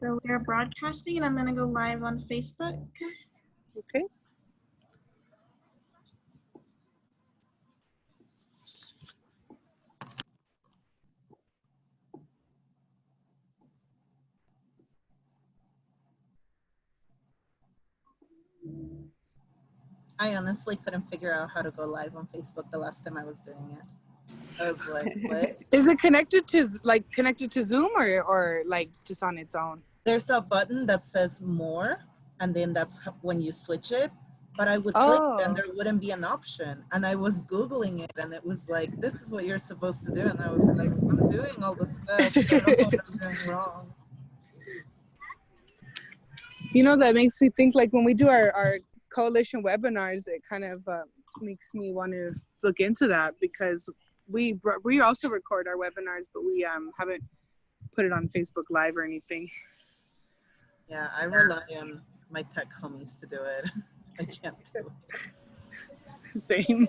So we are broadcasting and I'm gonna go live on Facebook. Okay. I honestly couldn't figure out how to go live on Facebook the last time I was doing it. I was like, what? Is it connected to Zoom or like just on its own? There's a button that says more, and then that's when you switch it. But I would click it and there wouldn't be an option. And I was Googling it and it was like, this is what you're supposed to do. And I was like, I'm doing all the steps. I don't know what I'm doing wrong. You know, that makes me think, like when we do our coalition webinars, it kind of makes me want to look into that, because we also record our webinars, but we haven't put it on Facebook Live or anything. Yeah, I rely on my tech homies to do it. I can't do it. Same.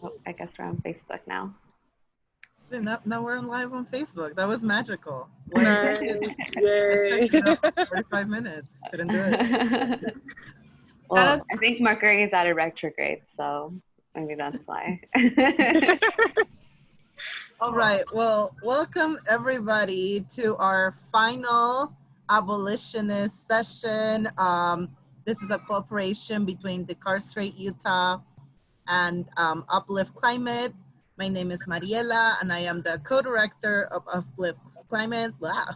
Oh, I guess we're on Facebook now. Now we're on live on Facebook. That was magical. Nice. Yay. 45 minutes. Couldn't do it. Well, I think Mercury is at a retrograde, so maybe that's why. All right. Well, welcome everybody to our final abolitionist session. This is a cooperation between Decarcerate Utah and Uplift Climate. My name is Mariela, and I am the co-director of Uplift Climate. Wow.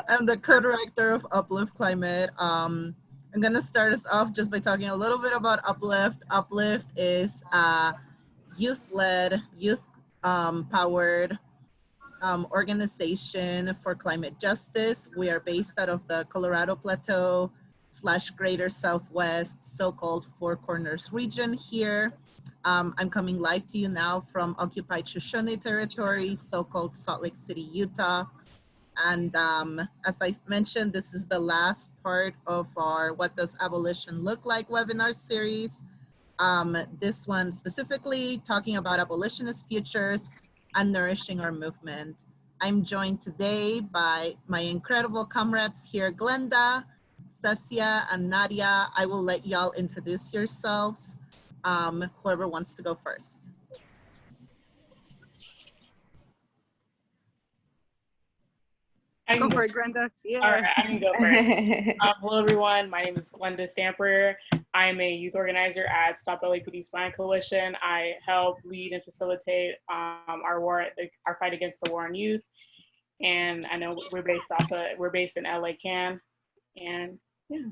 I'm the co-director of Uplift Climate. I'm going to start us off just by talking a little bit about Uplift. Uplift is a youth-led, youth-powered organization for climate justice. We are based out of the Colorado Plateau / Greater Southwest, so-called Four Corners region here. I'm coming live to you now from occupied Shoshone territory, so-called Salt Lake City, Utah. And as I mentioned, this is the last part of our What Does Abolition Look Like webinar series. This one specifically talking about abolitionist futures and nourishing our movement. I'm joined today by my incredible comrades here, Glenda, Cesia, and Nadia. I will let y'all introduce yourselves. Whoever wants to go first. Go for it, Glenda. Yeah. All right, I can go first. Hello, everyone. My name is Glenda Stamper. I'm a youth organizer at Stop LAPD Spine Coalition. I help lead and facilitate our fight against the war on youth. And I know we're based in LA Can, and yeah.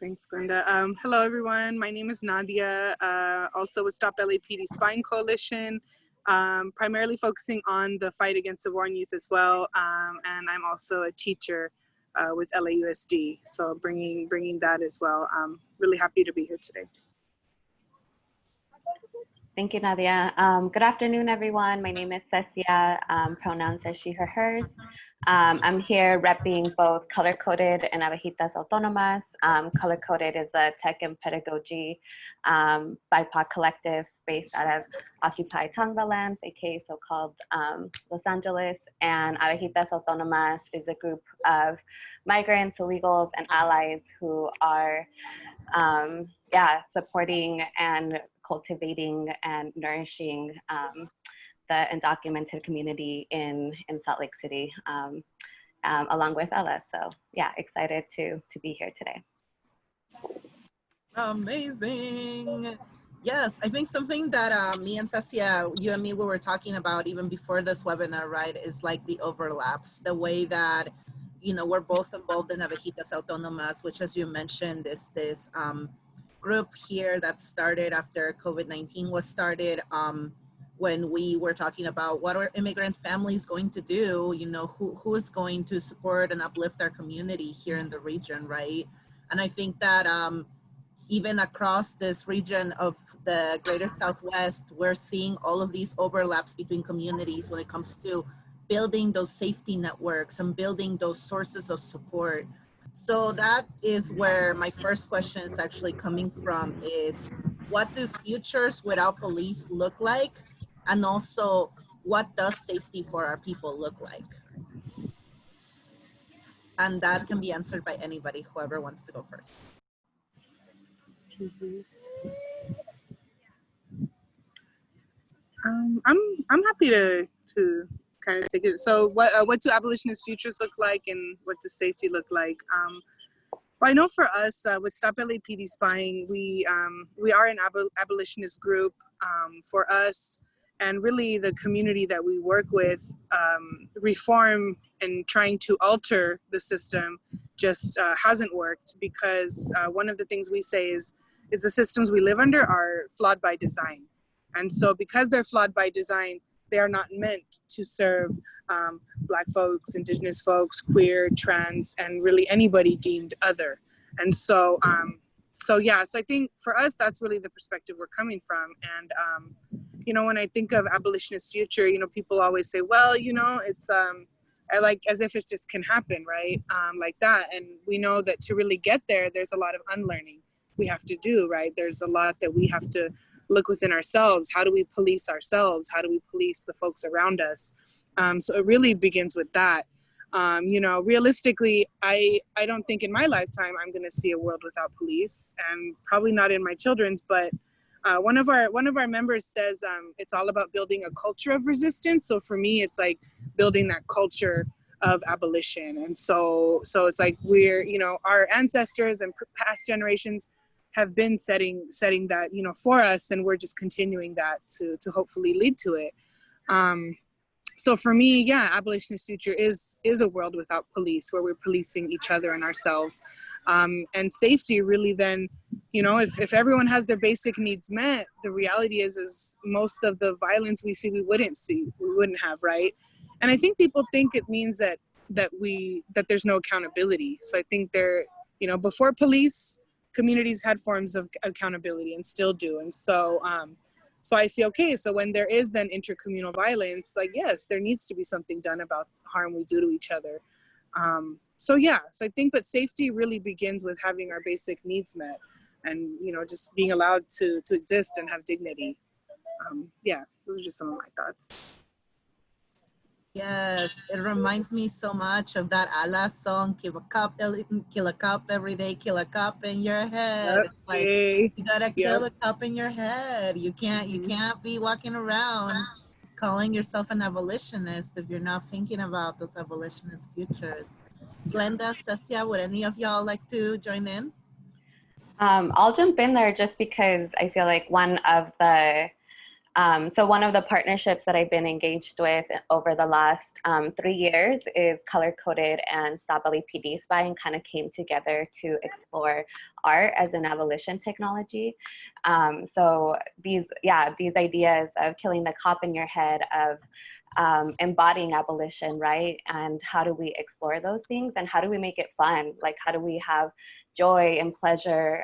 Thanks, Glenda. Hello, everyone. My name is Nadia, also with Stop LAPD Spine Coalition, primarily focusing on the fight against the war on youth as well. And I'm also a teacher with LAUSD, so bringing that as well. I'm really happy to be here today. Thank you, Nadia. Good afternoon, everyone. My name is Cesia, pronouns are she, her, hers. I'm here repping both Color Coded and Abejitas Autonomas. Color Coded is a tech and pedagogy BIPOC collective based out of occupied Tongva lands, aka so-called Los Angeles. And Abejitas Autonomas is a group of migrants, illegals, and allies who are supporting and cultivating and nourishing the undocumented community in Salt Lake City, along with Ella. So yeah, excited to be here today. Amazing. Yes, I think something that me and Cecia, you and me, we were talking about even before this webinar, right, is like the overlaps, the way that, you know, we're both involved in Abejitas Autonomas, which, as you mentioned, is this group here that started after COVID-19 was started, when we were talking about what are immigrant families going to do, you know, who is going to support and uplift our community here in the region, right? And I think that even across this region of the Greater Southwest, we're seeing all of these overlaps between communities when it comes to building those safety networks and building those sources of support. So that is where my first question is actually coming from, is what do futures without police look like? And also, what does safety for our people look like? And that can be answered by anybody, whoever wants to go first. I'm happy to kind of take it. So what do abolitionist futures look like, and what does safety look like? Well, I know for us with Stop LAPD Spying, we are an abolitionist group. For us, and really the community that we work with, reform and trying to alter the system just hasn't worked, because one of the things we say is the systems we live under are flawed by design. And so because they're flawed by design, they are not meant to serve Black folks, Indigenous folks, queer, trans, and really anybody deemed other. And so, so I think for us, that's really the perspective we're coming from. And, you know, when I think of abolitionist future, you know, people always say, well, you know, it's like as if it just can happen, right? Like that. And we know that to really get there, there's a lot of unlearning we have to do, right? There's a lot that we have to look within ourselves. How do we police ourselves? How do we police the folks around us? So it really begins with that. You know, realistically, I don't think in my lifetime I'm going to see a world without police, and probably not in my children's. But one of our members says it's all about building a culture of resistance. So for me, it's like building that culture of abolition. And so it's like we're, you know, our ancestors and past generations have been setting that, you know, for us, and we're just continuing that to hopefully lead to it. So for me, yeah, abolitionist future is a world without police, where we're policing each other and ourselves. And safety really then, you know, if everyone has their basic needs met, the reality is most of the violence we see, we wouldn't have, right? And I think people think it means that there's no accountability. So I think you know, before police, communities had forms of accountability and still do. And so, so I see, okay, so when there is then intercommunal violence, like, yes, there needs to be something done about harm we do to each other. So yeah, so I think, but safety really begins with having our basic needs met, and, you know, just being allowed to exist and have dignity. Yeah, those are just some of my thoughts. Yes, it reminds me so much of that Allah song, kill a cop every day, kill a cop in your head. Yep. It's like, you gotta kill Yep. a cop in your head. You can't be walking around calling yourself an abolitionist if you're not thinking about those abolitionist futures. Glenda, Cesia, would any of y'all like to join in? I'll jump in there just because I feel like one of the partnerships that I've been engaged with over the last 3 years is Color Coded and Stop LAPD Spying kind of came together to explore art as an abolition technology. So these ideas of killing the cop in your head, of embodying abolition, right? And how do we explore those things, and how do we make it fun? Like, how do we have joy and pleasure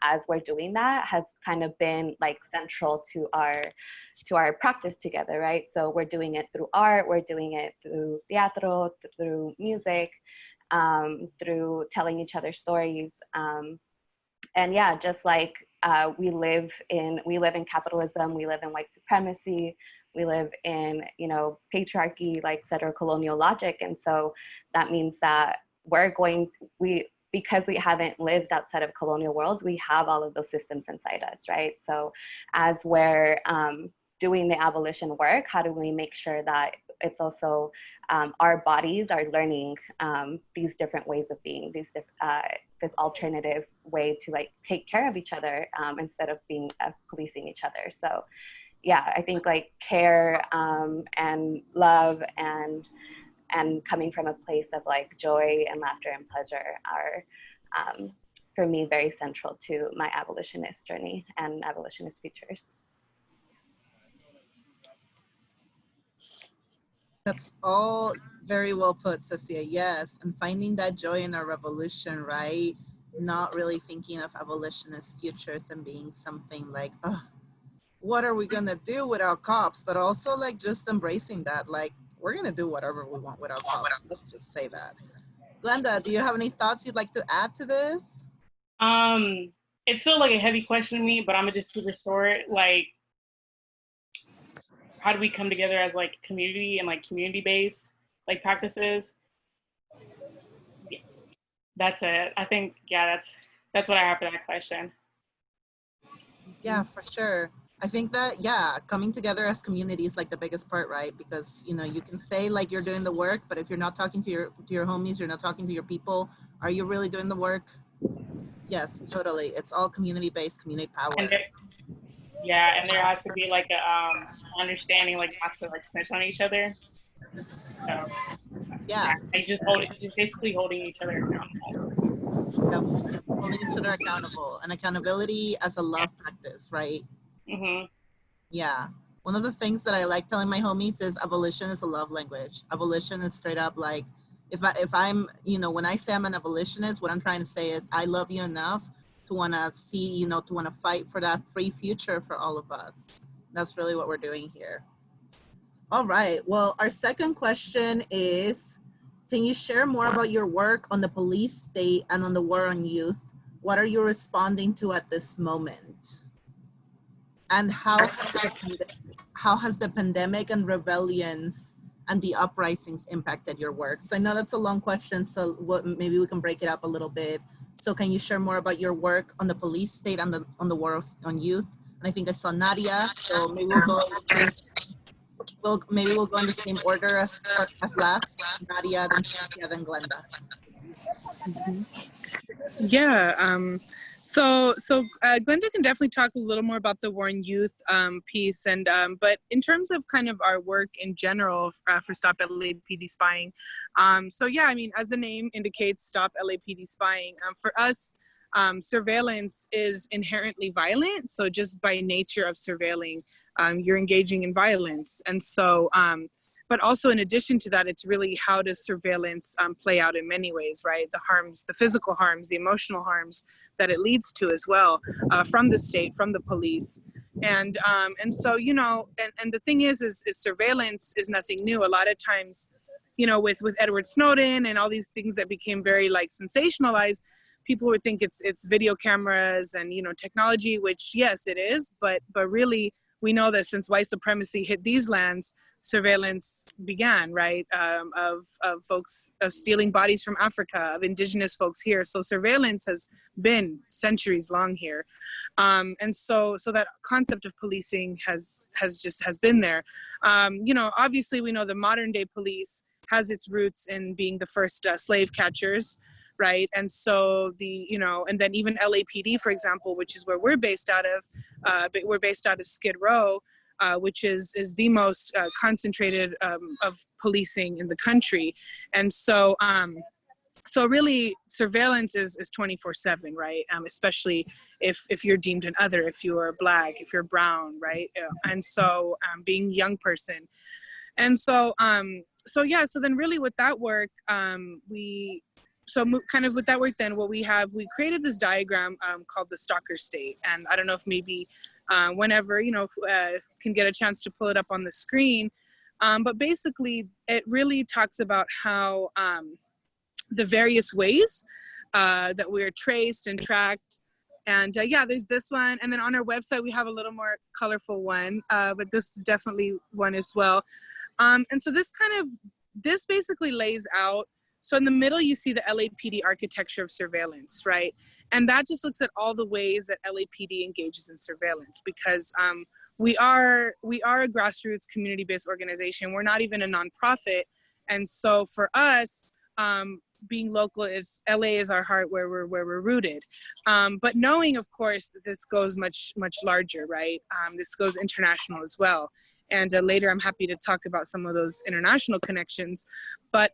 as we're doing that, has kind of been like central to our practice together, right? So we're doing it through art, we're doing it through teatro, through music, through telling each other stories. And yeah, just like we live in capitalism, we live in white supremacy, we live in, you know, patriarchy, like settler-colonial logic. And so that means that because we haven't lived outside of colonial worlds, we have all of those systems inside us, right? So as we're doing the abolition work, how do we make sure that it's also our bodies are learning these different ways of being, this alternative way to like take care of each other instead of being policing each other. So yeah, I think like care and love and coming from a place of like joy and laughter and pleasure are, for me, very central to my abolitionist journey and abolitionist futures. That's all very well put, Cecia. Yes, and finding that joy in our revolution, right? Not really thinking of abolitionist futures and being something like, oh, what are we gonna do without cops? But also like just embracing that, like, we're gonna do whatever we want without cops. Let's just say that. Glenda, do you have any thoughts you'd like to add to this? It's still like a heavy question to me, but I'm gonna just keep it short. Like, how do we come together as like community and like community-based like practices? Yeah, that's it. I think, yeah, that's what I have for that question. Yeah, for sure. I think that, yeah, coming together as community is like the biggest part, right? Because, you know, you can say like you're doing the work, but if you're not talking to your homies, you're not talking to your people, are you really doing the work? Yes, totally. It's all community-based, community power. And yeah, and there has to be like a understanding, like not to like snitch on each other. So Yeah, like just basically holding each other accountable. yep. Holding each other accountable, and accountability as a love practice, right? Mm-hmm. Yeah. One of the things that I like telling my homies is abolition is a love language. Abolition is straight up like, if I'm, you know, when I say I'm an abolitionist, what I'm trying to say is I love you enough to want to see, you know, to want to fight for that free future for all of us. That's really what we're doing here. All right. Well, our second question is, can you share more about your work on the police state and on the war on youth? What are you responding to at this moment? And how has the pandemic and rebellions and the uprisings impacted your work? So I know that's a long question, so maybe we can break it up a little bit. So can you share more about your work on the police state and on the war on youth? And I think I saw Nadia, so maybe we'll go in the same order as last. Nadia, then Cesia, then Glenda. Yeah. So Glenda can definitely talk a little more about the war on youth piece, and but in terms of kind of our work in general for Stop LAPD Spying, so yeah, I mean, as the name indicates, Stop LAPD Spying. For us, surveillance is inherently violent. So just by nature of surveilling, you're engaging in violence, and so. But also in addition to that, it's really how does surveillance play out in many ways, right? The harms, the physical harms, the emotional harms that it leads to as well from the state, from the police. And so, you know, and the thing is surveillance is nothing new. A lot of times, you know, with Edward Snowden and all these things that became very like sensationalized, people would think it's video cameras and, you know, technology, which yes, it is, but really we know that since white supremacy hit these lands, surveillance began, right? Of folks, of stealing bodies from Africa, of indigenous folks here. So surveillance has been centuries long here. And so that concept of policing has been there. You know, obviously we know the modern day police has its roots in being the first slave catchers, right? And so you know, and then even LAPD, for example, which is where we're based out of, but we're based out of Skid Row, which is the most concentrated of policing in the country. And so, so really surveillance is 24/7, right? Especially if you're deemed an other, if you are Black, if you're brown, right? And so being a young person. And so, so yeah, so then really with that work, kind of with that work then, what we created this diagram called the stalker state. And I don't know if maybe whenever, you know, can get a chance to pull it up on the screen. But basically, it really talks about how the various ways that we're traced and tracked. And yeah, there's this one. And then on our website, we have a little more colorful one, but this is definitely one as well. And so this basically lays out, so in the middle, you see the LAPD architecture of surveillance, right? And that just looks at all the ways that LAPD engages in surveillance, because we are a grassroots community-based organization. We're not even a nonprofit. And so for us, being local LA is our heart, where we're rooted. But knowing, of course, that this goes much larger, right? This goes international as well. And later, I'm happy to talk about some of those international connections. But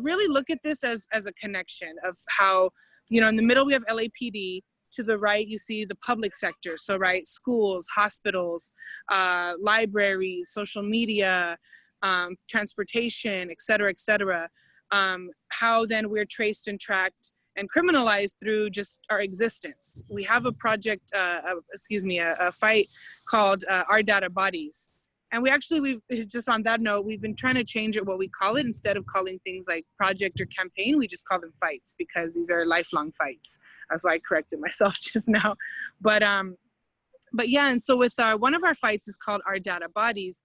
really look at this as a connection of how, you know, in the middle we have LAPD. To the right, you see the public sector. So right, schools, hospitals, libraries, social media, transportation, et cetera, how then we're traced and tracked and criminalized through just our existence. We have a project, a fight called Our Data Bodies. And we've just on that note, we've been trying to change it, what we call it. Instead of calling things like project or campaign, we just call them fights, because these are lifelong fights. That's why I corrected myself just now. But yeah, and so with one of our fights is called Our Data Bodies.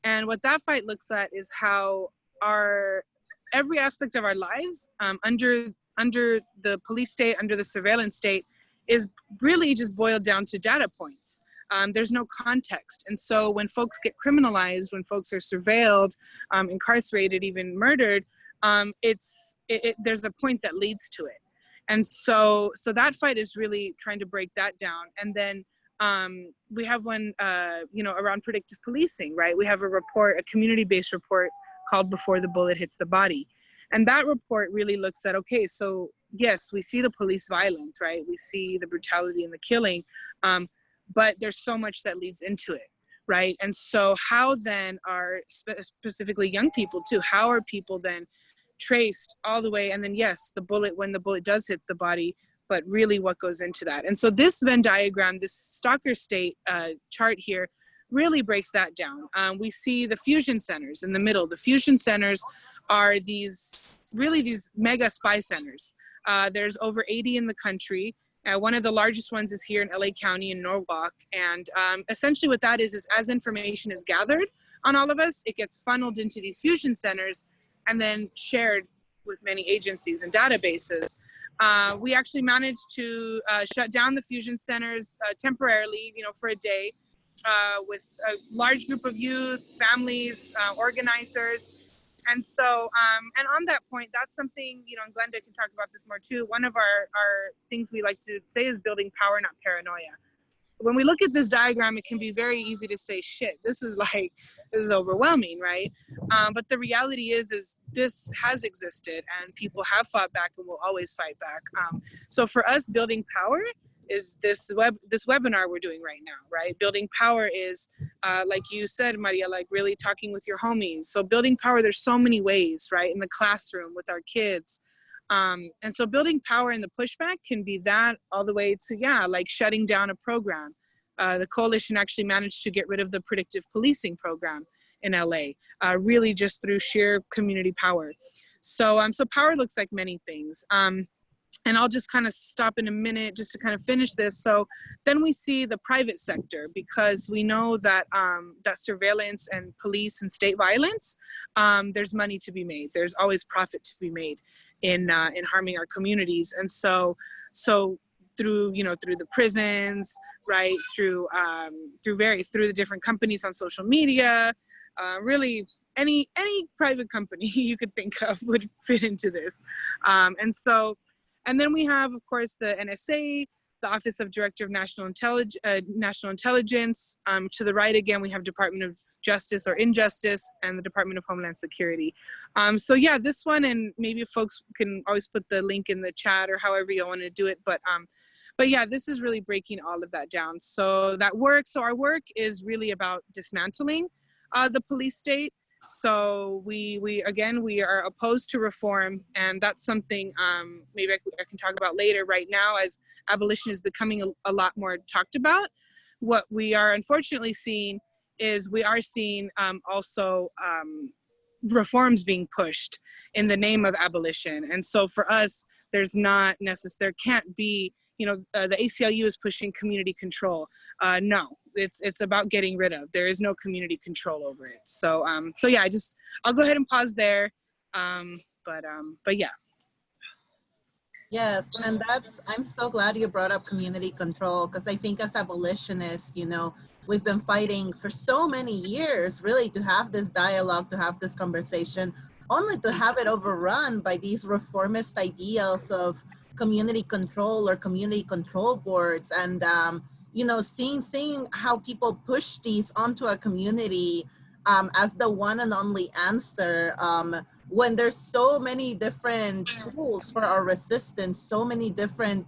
And what that fight looks at is how every aspect of our lives under the police state, under the surveillance state, is really just boiled down to data points. There's no context. And so when folks get criminalized, when folks are surveilled, incarcerated, even murdered, there's a point that leads to it. And so that fight is really trying to break that down. And then we have one, around predictive policing, right? We have a report, a community-based report called Before the Bullet Hits the Body. And that report really looks at, okay, so yes, we see the police violence, right? We see the brutality and the killing, but there's so much that leads into it, right? And so how then are specifically young people too, how are people then traced all the way? And then yes, when the bullet does hit the body, but really what goes into that. And so this Venn diagram, this stalker state chart here really breaks that down. We see the fusion centers in the middle. The fusion centers are these mega spy centers. There's over 80 in the country. One of the largest ones is here in LA County in Norwalk. And essentially what that is as information is gathered on all of us, it gets funneled into these fusion centers and then shared with many agencies and databases. We actually managed to shut down the fusion centers temporarily, for a day, with a large group of youth, families, organizers. And so, and on that point, that's something, and Glenda can talk about this more too. One of our things we like to say is building power, not paranoia. When we look at this diagram, it can be very easy to say, shit, this is overwhelming, right? But the reality is this has existed and people have fought back and will always fight back. So for us, building power is this webinar we're doing right now, right? Building power is, like you said, Maria, like really talking with your homies. So building power, there's so many ways, right? In the classroom with our kids. And so building power in the pushback can be that all the way to, like shutting down a program. The coalition actually managed to get rid of the predictive policing program in LA, really just through sheer community power. So, so power looks like many things. And I'll just kind of stop in a minute just to kind of finish this. So then we see the private sector, because we know that that surveillance and police and state violence, there's money to be made. There's always profit to be made in harming our communities. And so through the prisons, right, through the different companies on social media, really any private company you could think of would fit into this. And then we have, of course, the NSA, the Office of Director of National Intelligence. To the right, again, we have Department of Justice or Injustice and the Department of Homeland Security. So yeah, this one, and maybe folks can always put the link in the chat or however you want to do it. But yeah, this is really breaking all of that down. So our work is really about dismantling the police state. So we are opposed to reform, and that's something maybe I can talk about later. Right now, as abolition is becoming a lot more talked about, what we are unfortunately seeing is also reforms being pushed in the name of abolition. And so for us, there can't be, the ACLU is pushing community control. No. It's about getting rid of. There is no community control over it. So yeah, I'll go ahead and pause there. But yeah. Yes, and I'm so glad you brought up community control, because I think as abolitionists, we've been fighting for so many years really to have this dialogue, to have this conversation, only to have it overrun by these reformist ideals of community control or community control boards. And seeing how people push these onto a community as the one and only answer, when there's so many different tools for our resistance, so many different,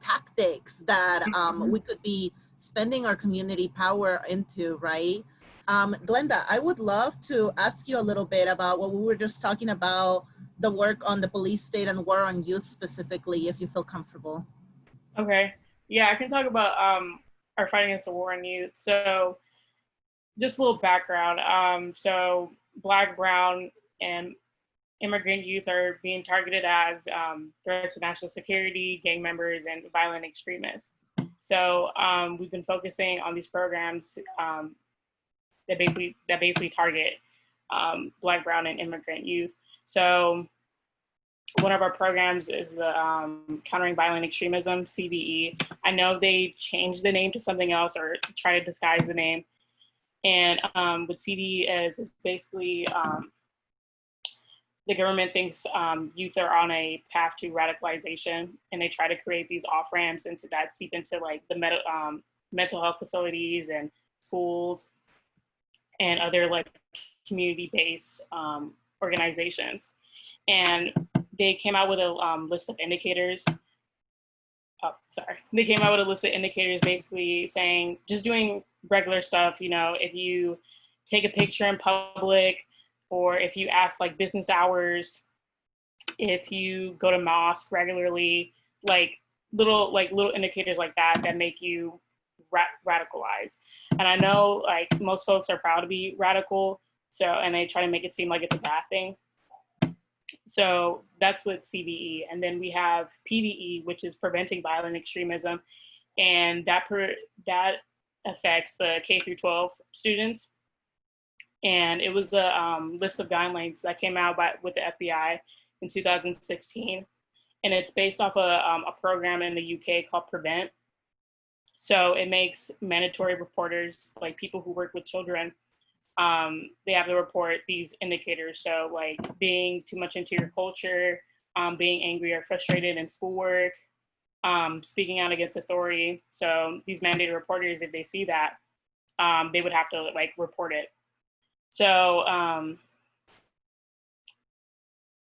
tactics that we could be spending our community power into, right? Glenda, I would love to ask you a little bit about what we were just talking about, the work on the police state and war on youth specifically, if you feel comfortable. Okay. Yeah, I can talk about our fight against the war on youth. So just a little background. So Black, Brown, and immigrant youth are being targeted as threats to national security, gang members, and violent extremists. So we've been focusing on these programs that basically target Black, Brown, and immigrant youth. So one of our programs is the Countering Violent Extremism, CVE. I know they changed the name to something else or try to disguise the name. And what CVE is basically the government thinks youth are on a path to radicalization, and they try to create these off-ramps into that seep into like the mental health facilities and schools and other like community-based organizations. And they came out with a list of indicators. They came out with a list of indicators basically saying just doing regular stuff, you know, if you take a picture in public, or if you ask like business hours, if you go to mosque regularly, like little indicators like that make you radicalized. And I know like most folks are proud to be radical, so, and they try to make it seem like it's a bad thing. So that's with CVE. And then we have PVE, which is Preventing Violent Extremism. And that affects the K through 12 students. And it was a list of guidelines that came out with the FBI in 2016. And it's based off a program in the UK called Prevent. So it makes mandatory reporters, like people who work with children, they have to report these indicators. So like being too much into your culture, being angry or frustrated in schoolwork, speaking out against authority. So these mandated reporters, if they see that, they would have to like report it. So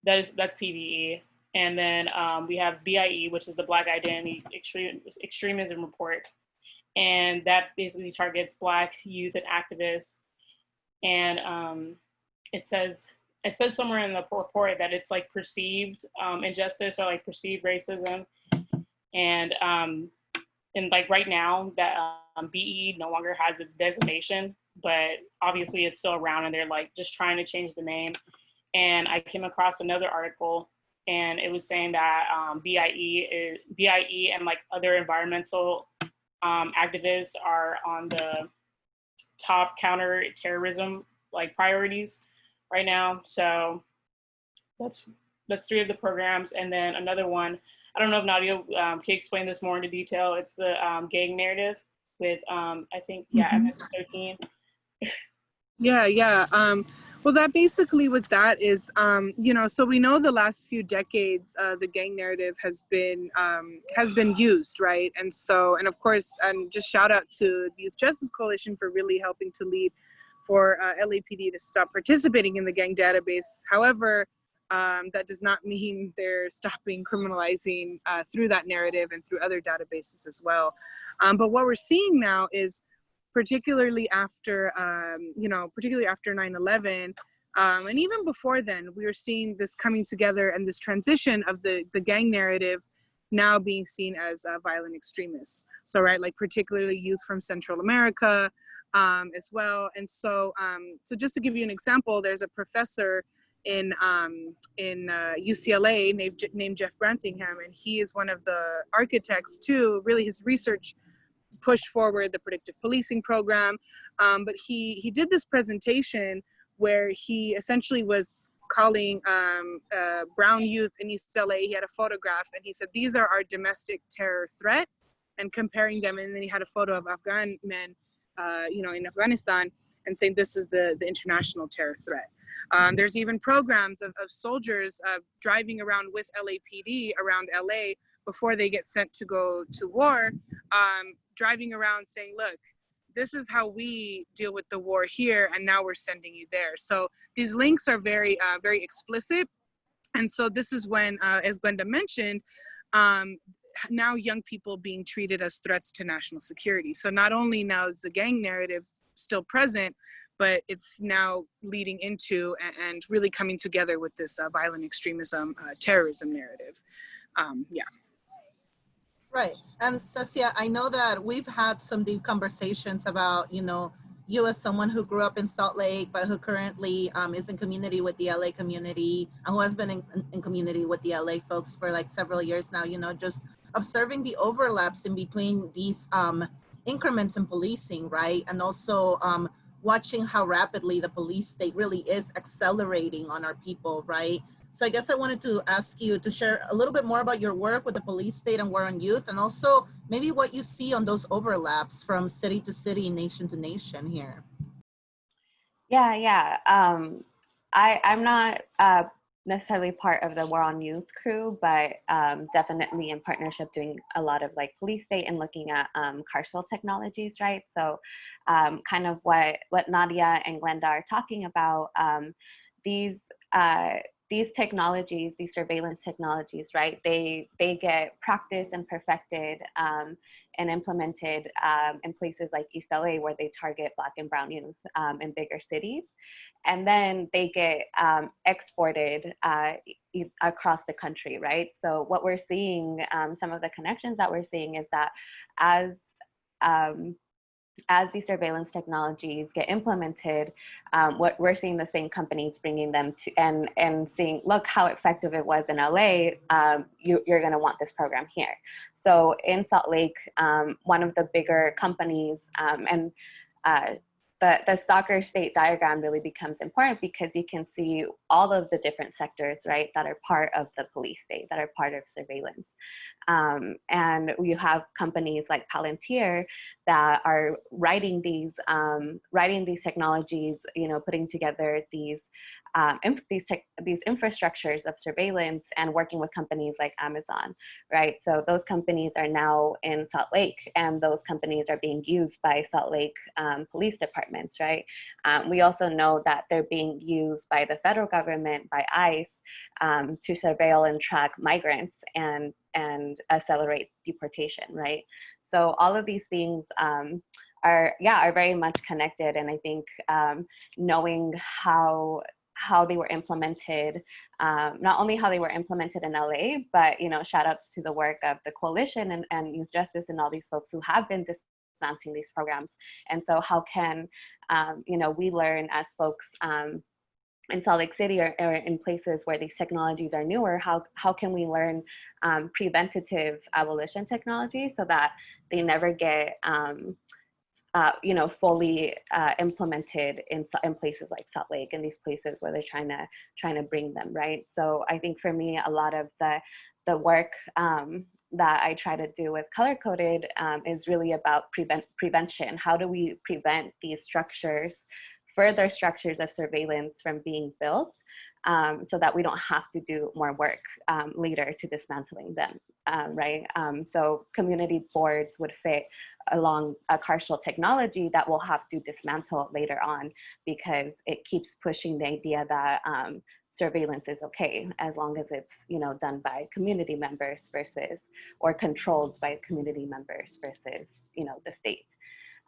that's PVE. And then we have BIE, which is the Black Identity Extremism Report. And that basically targets Black youth and activists. And it says somewhere in the report that it's like perceived injustice or like perceived racism. And like right now that BE no longer has its designation, but obviously it's still around and they're like just trying to change the name. And I came across another article and it was saying that BIE and like other environmental activists are on the top counter-terrorism like priorities right now. So that's 3 of the programs. And then another one, I don't know if Nadia can explain this more into detail. It's the gang narrative with I think MS-13. Well, that basically what that is, you know, so we know the last few decades, the gang narrative has been used, right? And so, and of course, just shout out to the Youth Justice Coalition for really helping to lead for LAPD to stop participating in the gang database. However, that does not mean they're stopping criminalizing through that narrative and through other databases as well. But what we're seeing now is, particularly after 9/11, and even before then, we were seeing this coming together and this transition of the gang narrative now being seen as violent extremists. So, right, like particularly youth from Central America as well. And so, so just to give you an example, there's a professor in UCLA named Jeff Brantingham, and he is one of the architects too. Really, his research pushed forward the predictive policing program, but he did this presentation where he essentially was calling brown youth in East LA. He had a photograph and he said, these are our domestic terror threat, and comparing them. And then he had a photo of Afghan men, in Afghanistan, and saying this is the international terror threat. There's even programs of soldiers driving around with LAPD around LA before they get sent to go to war, driving around saying, look, this is how we deal with the war here, and now we're sending you there. So these links are very, very explicit. And so this is when, as Glenda mentioned, now young people being treated as threats to national security. So not only now is the gang narrative still present, but it's now leading into and really coming together with this violent extremism, terrorism narrative. Right. And Cesia, I know that we've had some deep conversations about, you as someone who grew up in Salt Lake, but who currently is in community with the LA community, and who has been in community with the LA folks for like several years now, just observing the overlaps in between these increments in policing, right? And also watching how rapidly the police state really is accelerating on our people, right? So I guess I wanted to ask you to share a little bit more about your work with the police state and war on youth, and also maybe what you see on those overlaps from city to city, nation to nation here. Yeah. I'm not necessarily part of the War on Youth crew, but definitely in partnership doing a lot of like police state and looking at carceral technologies, right? So kind of what Nadia and Glenda are talking about, these technologies, these surveillance technologies, right? They get practiced and perfected and implemented in places like East LA, where they target Black and Brown youth in bigger cities. And then they get exported across the country, right? So what we're seeing, some of the connections that we're seeing is that as these surveillance technologies get implemented, what we're seeing the same companies bringing them to and seeing, look how effective it was in LA, you're gonna want this program here. So in Salt Lake, one of the bigger companies, the soccer state diagram really becomes important because you can see all of the different sectors, right, that are part of the police state, that are part of surveillance. And you have companies like Palantir that are writing these technologies, you know, putting together these infrastructures of surveillance and working with companies like Amazon, right? So those companies are now in Salt Lake, and those companies are being used by Salt Lake police departments, right? We also know that they're being used by the federal government, by ICE, to surveil and track migrants and accelerate deportation, right? So all of these things are very much connected, and I think knowing how they were implemented, not only how they were implemented in LA, but, you know, shout outs to the work of the coalition and Youth Justice and all these folks who have been dismantling these programs. And so how can, you know, we learn as folks in Salt Lake City or in places where these technologies are newer, how can we learn preventative abolition technology so that they never get you know, fully implemented in places like Salt Lake and these places where they're trying to bring them, right? So I think for me, a lot of the work that I try to do with Color Coded is really about prevention. How do we prevent these structures, further structures of surveillance from being built, so that we don't have to do more work later to dismantling them, right? So community boards would fit along a carceral technology that we'll have to dismantle later on, because it keeps pushing the idea that surveillance is okay as long as it's, you know, done by community members versus, or controlled by community members versus, you know, the state.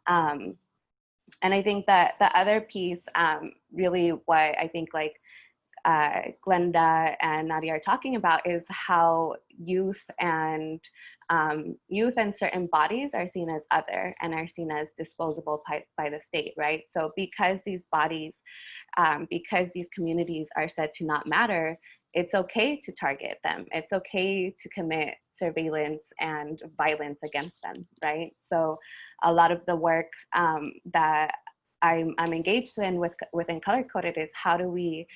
And I think that the other piece, really what I think like Glenda and Nadia are talking about is how youth and certain bodies are seen as other and are seen as disposable by the state, right? So because these bodies, because these communities are said to not matter, it's okay to target them. It's okay to commit surveillance and violence against them, right? So a lot of the work that I'm engaged in within Color Coded is how do we,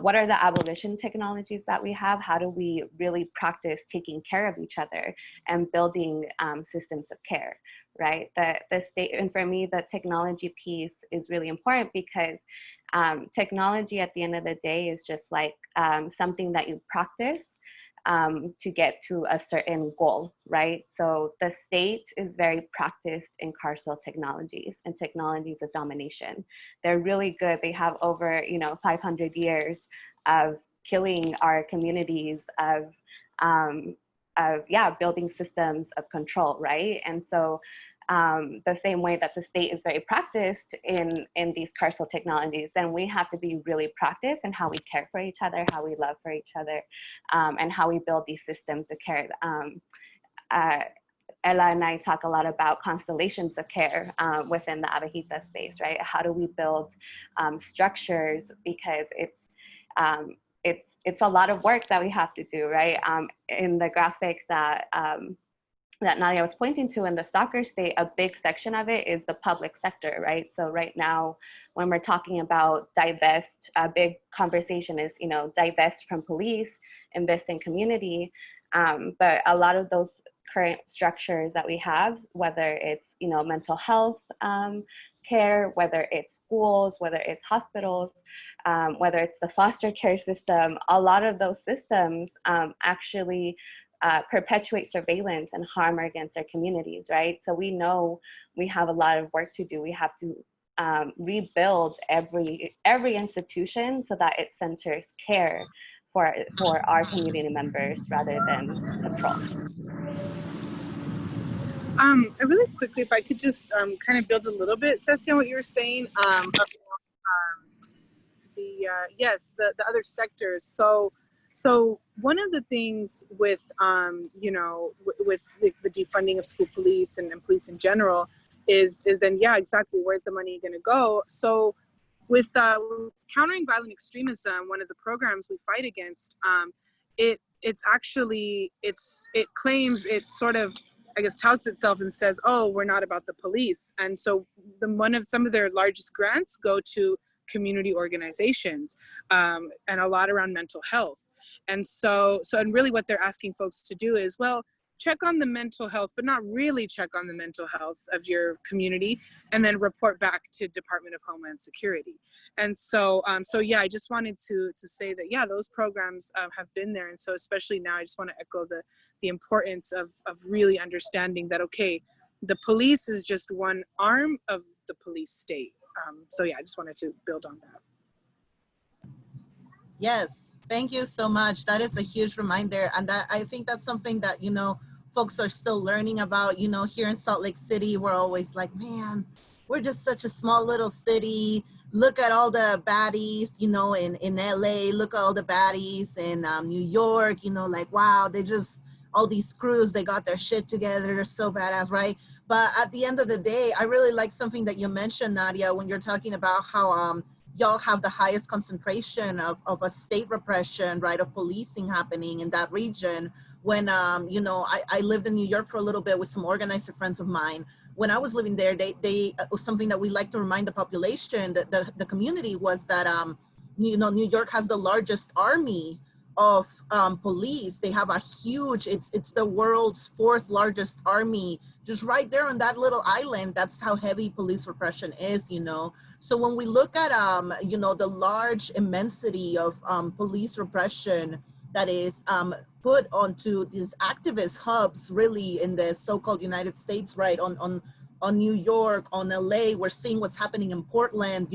what are the abolition technologies that we have? How do we really practice taking care of each other and building systems of care, right? The state, and for me, the technology piece is really important because technology at the end of the day is just like something that you practice to get to a certain goal, right? So the state is very practiced in carceral technologies and technologies of domination. They're really good. They have over, 500 years of killing our communities, of building systems of control, right? And so the same way that the state is very practiced in these carceral technologies, then we have to be really practiced in how we care for each other, how we love for each other, and how we build these systems of care. Ella and I talk a lot about constellations of care within the Abejitas space, right? How do we build structures, because it's a lot of work that we have to do, right? In the graphic that that Nadia was pointing to in the soccer state, a big section of it is the public sector, right? So right now, when we're talking about divest, a big conversation is, divest from police, invest in community. But a lot of those current structures that we have, whether it's, mental health care, whether it's schools, whether it's hospitals, whether it's the foster care system, a lot of those systems actually perpetuate surveillance and harm against our communities, right? So we know we have a lot of work to do. We have to rebuild every institution so that it centers care for our community members rather than control. Really quickly, if I could just kind of build a little bit, Cesia, on what you were saying. The other sectors. So one of the things with with the defunding of school police and police in general is then exactly, where's the money going to go? So with countering violent extremism, one of the programs we fight against, it claims, it sort of, I guess, touts itself and says, oh, we're not about the police. And so some of their largest grants go to community organizations, and a lot around mental health. And and really what they're asking folks to do is, well, check on the mental health, but not really check on the mental health of your community, and then report back to Department of Homeland Security. And so I just wanted to say that, those programs have been there. And so especially now, I just want to echo the importance of really understanding that, okay, the police is just one arm of the police state. I just wanted to build on that. Yes, thank you so much. That is a huge reminder. And that, I think that's something that, folks are still learning about. Here in Salt Lake City, we're always like, man, we're just such a small little city. Look at all the baddies, in LA, look at all the baddies in New York, like, wow, they just, all these crews, they got their shit together. They're so badass, right? But at the end of the day, I really like something that you mentioned, Nadia, when you're talking about how y'all have the highest concentration of a state repression, right, of policing happening in that region. When, I lived in New York for a little bit with some organizer friends of mine. When I was living there, they was something that we like to remind the population, the community, was that, New York has the largest army of police. They have a huge, it's the world's 4th largest army, just right there on that little island. That's how heavy police repression is, So when we look at, the large immensity of police repression that is put onto these activist hubs, really, in the so-called United States, right, on New York, on LA, we're seeing what's happening in Portland,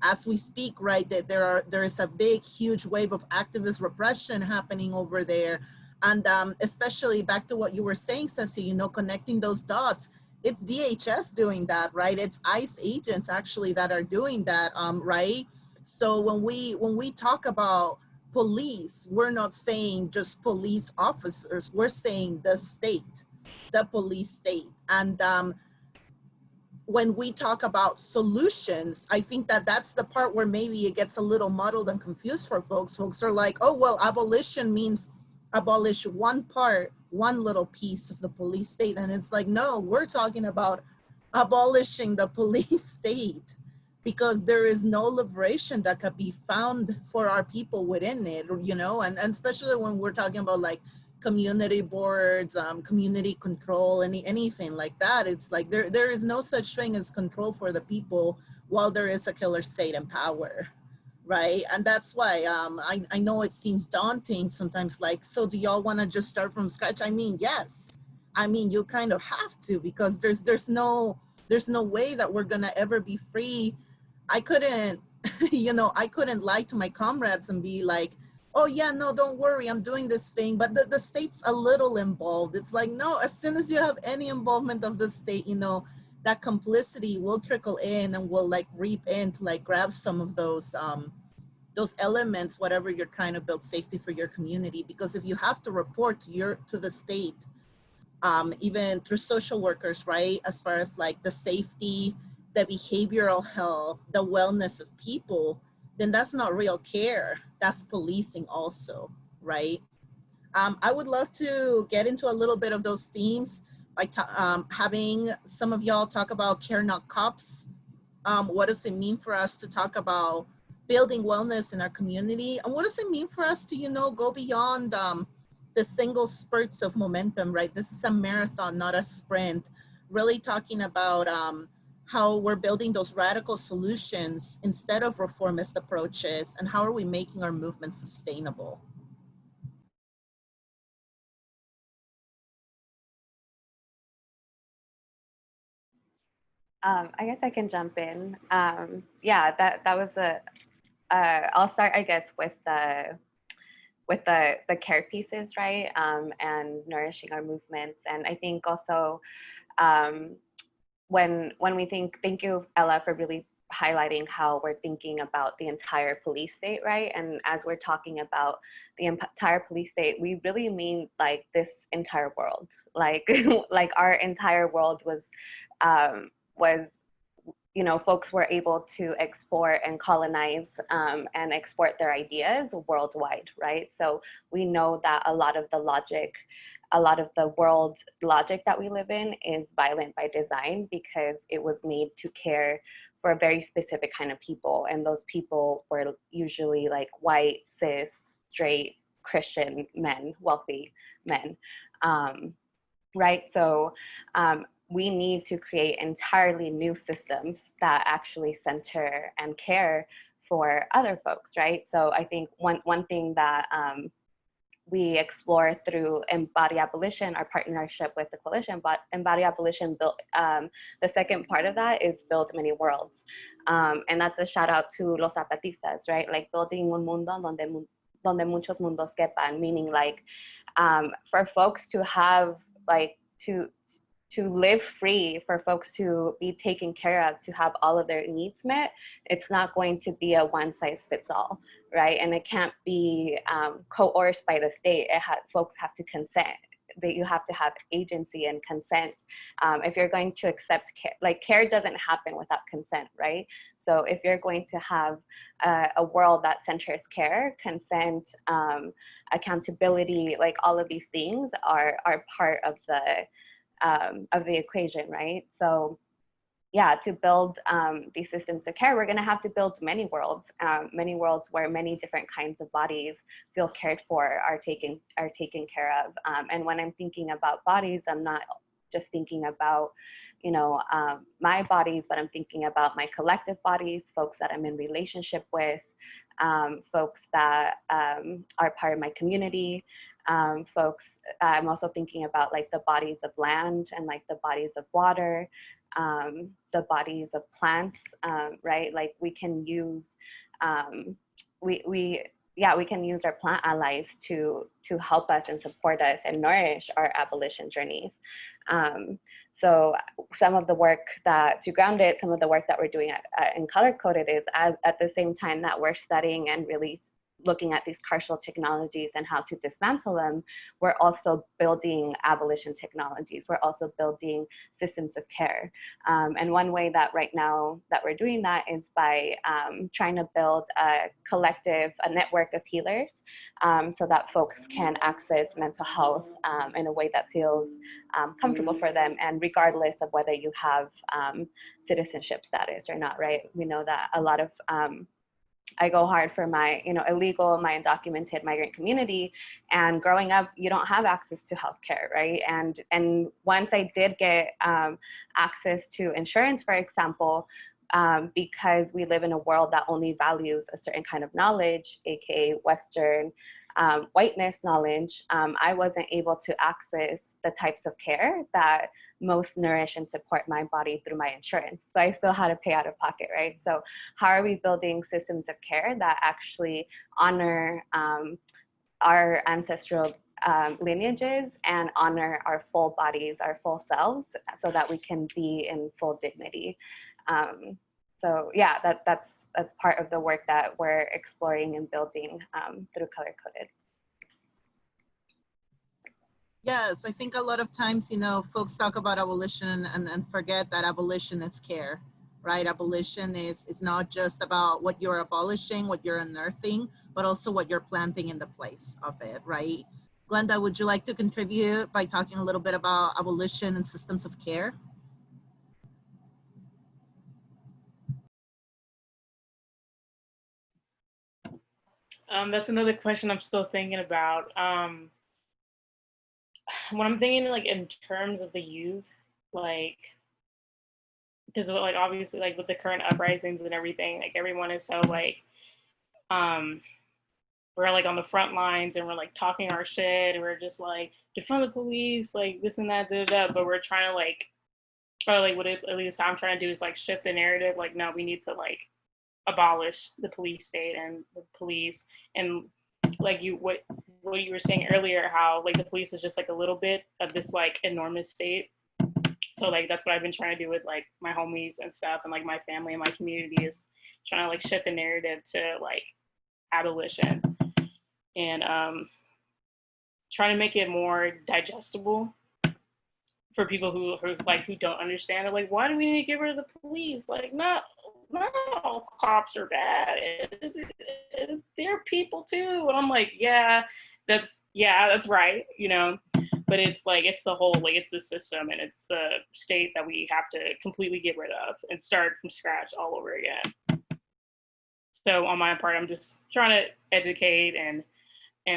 as we speak, right, that there is a big, huge wave of activist repression happening over there. And especially back to what you were saying, Cecia, connecting those dots, it's DHS doing that, right? It's ICE agents actually that are doing that, right? So when we talk about police, we're not saying just police officers, we're saying the state, the police state. And when we talk about solutions, I think that that's the part where maybe it gets a little muddled and confused for folks. Folks are like, oh, well, abolition means abolish one part, one little piece of the police state. And it's like, no, we're talking about abolishing the police state, because there is no liberation that could be found for our people within it, and especially when we're talking about like community boards, community control, anything like that. It's like there is no such thing as control for the people while there is a killer state in power, right? And that's why I know it seems daunting sometimes, like, so do y'all want to just start from scratch? I mean, yes. I mean, you kind of have to, because there's no way that we're gonna ever be free. I couldn't, I couldn't lie to my comrades and be like, oh yeah, no, don't worry, I'm doing this thing, but the state's a little involved. It's like, no, as soon as you have any involvement of the state, that complicity will trickle in and will like reap in to like grab some of those elements, whatever you're trying to build safety for your community. Because if you have to report to the state, even through social workers, right, as far as like the safety, the behavioral health, the wellness of people, then that's not real care. That's policing also, right? I would love to get into a little bit of those themes, by having some of y'all talk about care not cops. What does it mean for us to talk about building wellness in our community? And what does it mean for us to, you know, go beyond the single spurts of momentum, right? This is a marathon, not a sprint. Really talking about how we're building those radical solutions instead of reformist approaches, and how are we making our movement sustainable? I guess I can jump in. Yeah, that was I'll start, I guess, with the care pieces, right? And nourishing our movements. And I think also when we think, thank you, Ella, for really highlighting how we're thinking about the entire police state, right? And as we're talking about the entire police state, we really mean like this entire world, like like our entire world was you know, folks were able to export and colonize and export their ideas worldwide, right? So we know that a lot of the world logic that we live in is violent by design, because it was made to care for a very specific kind of people. And those people were usually like white, cis, straight, Christian men, wealthy men, right? So we need to create entirely new systems that actually center and care for other folks, right? So I think one thing that we explore through Embody Abolition, our partnership with the coalition, but Embody Abolition built, the second part of that is build many worlds. And that's a shout out to los Zapatistas, right? Like building un mundo donde muchos mundos quepan, meaning like for folks to have like, to live free, for folks to be taken care of, to have all of their needs met, it's not going to be a one size fits all, right? And it can't be coerced by the state. Folks have to consent. That you have to have agency and consent. If you're going to accept care, like care doesn't happen without consent, right? So if you're going to have a world that centers care, consent, accountability, like all of these things are part of the equation, right? So yeah, to build these systems of care, we're gonna have to build many worlds where many different kinds of bodies feel cared for, are taken care of. And when I'm thinking about bodies, I'm not just thinking about, you know, my bodies, but I'm thinking about my collective bodies, folks that I'm in relationship with, folks that are part of my community, folks. I'm also thinking about like the bodies of land and like the bodies of water, the bodies of plants, right? Like we can use, we can use our plant allies to help us and support us and nourish our abolition journeys. So some of the work to ground it, some of the work that we're doing in Color Coded is at the same time that we're studying and really looking at these carceral technologies and how to dismantle them, we're also building abolition technologies. We're also building systems of care. And one way that right now that we're doing that is by trying to build a network of healers so that folks can access mental health in a way that feels comfortable for them, and regardless of whether you have citizenship status or not, right? We know that a lot of I go hard for my, illegal, my undocumented migrant community. And growing up, you don't have access to healthcare, right? And once I did get access to insurance, for example, because we live in a world that only values a certain kind of knowledge, aka Western whiteness knowledge, I wasn't able to access the types of care that most nourish and support my body through my insurance. So I still had to pay out of pocket, right? So how are we building systems of care that actually honor our ancestral lineages and honor our full bodies, our full selves, so that we can be in full dignity? So yeah, that's part of the work that we're exploring and building through Color Coded. Yes, I think a lot of times, folks talk about abolition and forget that abolition is care, right? Abolition is not just about what you're abolishing, what you're unearthing, but also what you're planting in the place of it, right? Glenda, would you like to contribute by talking a little bit about abolition and systems of care? That's another question I'm still thinking about. When I'm thinking like in terms of the youth, like, because like obviously like with the current uprisings and everything, like everyone is so like, we're like on the front lines and we're like talking our shit and we're just like defund the police, like this and that, but we're trying to like, or like what at least I'm trying to do is like shift the narrative. Like, no, we need to like abolish the police state and the police, and like what you were saying earlier, how like the police is just like a little bit of this like enormous state. So like that's what I've been trying to do with like my homies and stuff and like my family and my community, is trying to like shift the narrative to like abolition and trying to make it more digestible for people who don't understand it. Like, why do we need to get rid of the police? Like, not all cops are bad. They're people too. And I'm like, yeah, that's right, you know. But it's like, it's the whole, like, it's the system and it's the state that we have to completely get rid of and start from scratch all over again. So on my part, I'm just trying to educate and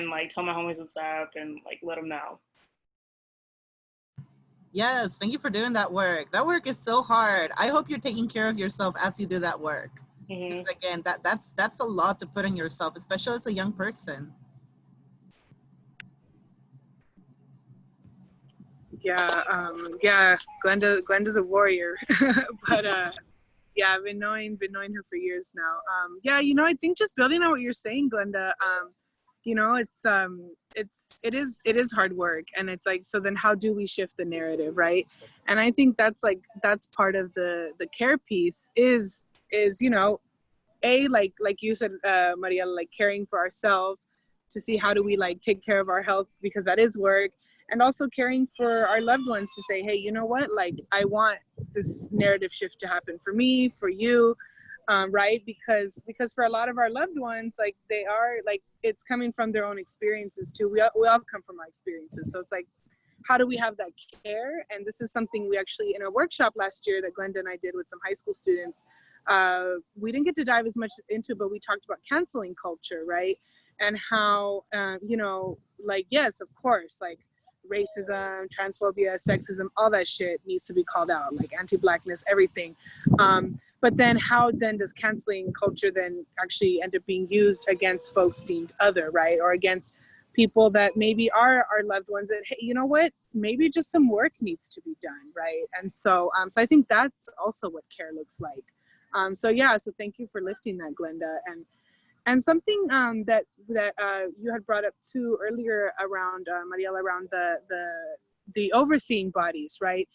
like tell my homies what's up and like let them know. Yes, thank you for doing that work. That work is so hard. I hope you're taking care of yourself as you do that work. Because again, that's a lot to put on yourself, especially as a young person. Yeah, Glenda's a warrior, but yeah, I've been knowing her for years now. Yeah, you know, I think just building on what you're saying, Glenda, you know, it is hard work, and it's like, so then how do we shift the narrative, right? And I think that's part of the care piece is, you know, like you said, Maria, like caring for ourselves to see how do we like take care of our health, because that is work. And also caring for our loved ones to say, hey, you know what, like I want this narrative shift to happen for me, for you, right? Because for a lot of our loved ones, like they are like, it's coming from their own experiences too. We all come from our experiences. So it's like, how do we have that care? And this is something we actually, in a workshop last year that Glenda and I did with some high school students, we didn't get to dive as much into, but we talked about canceling culture, right? And how, you know, like, yes, of course, like racism, transphobia, sexism, all that shit needs to be called out, like anti-Blackness, everything. But then how then does canceling culture then actually end up being used against folks deemed other, right? Or against people that maybe are our loved ones that, hey, you know what, maybe just some work needs to be done, right? And so, so I think that's also what care looks like. So yeah, so thank you for lifting that, Glenda. And something that you had brought up too earlier around, Mariela, around the overseeing bodies, right?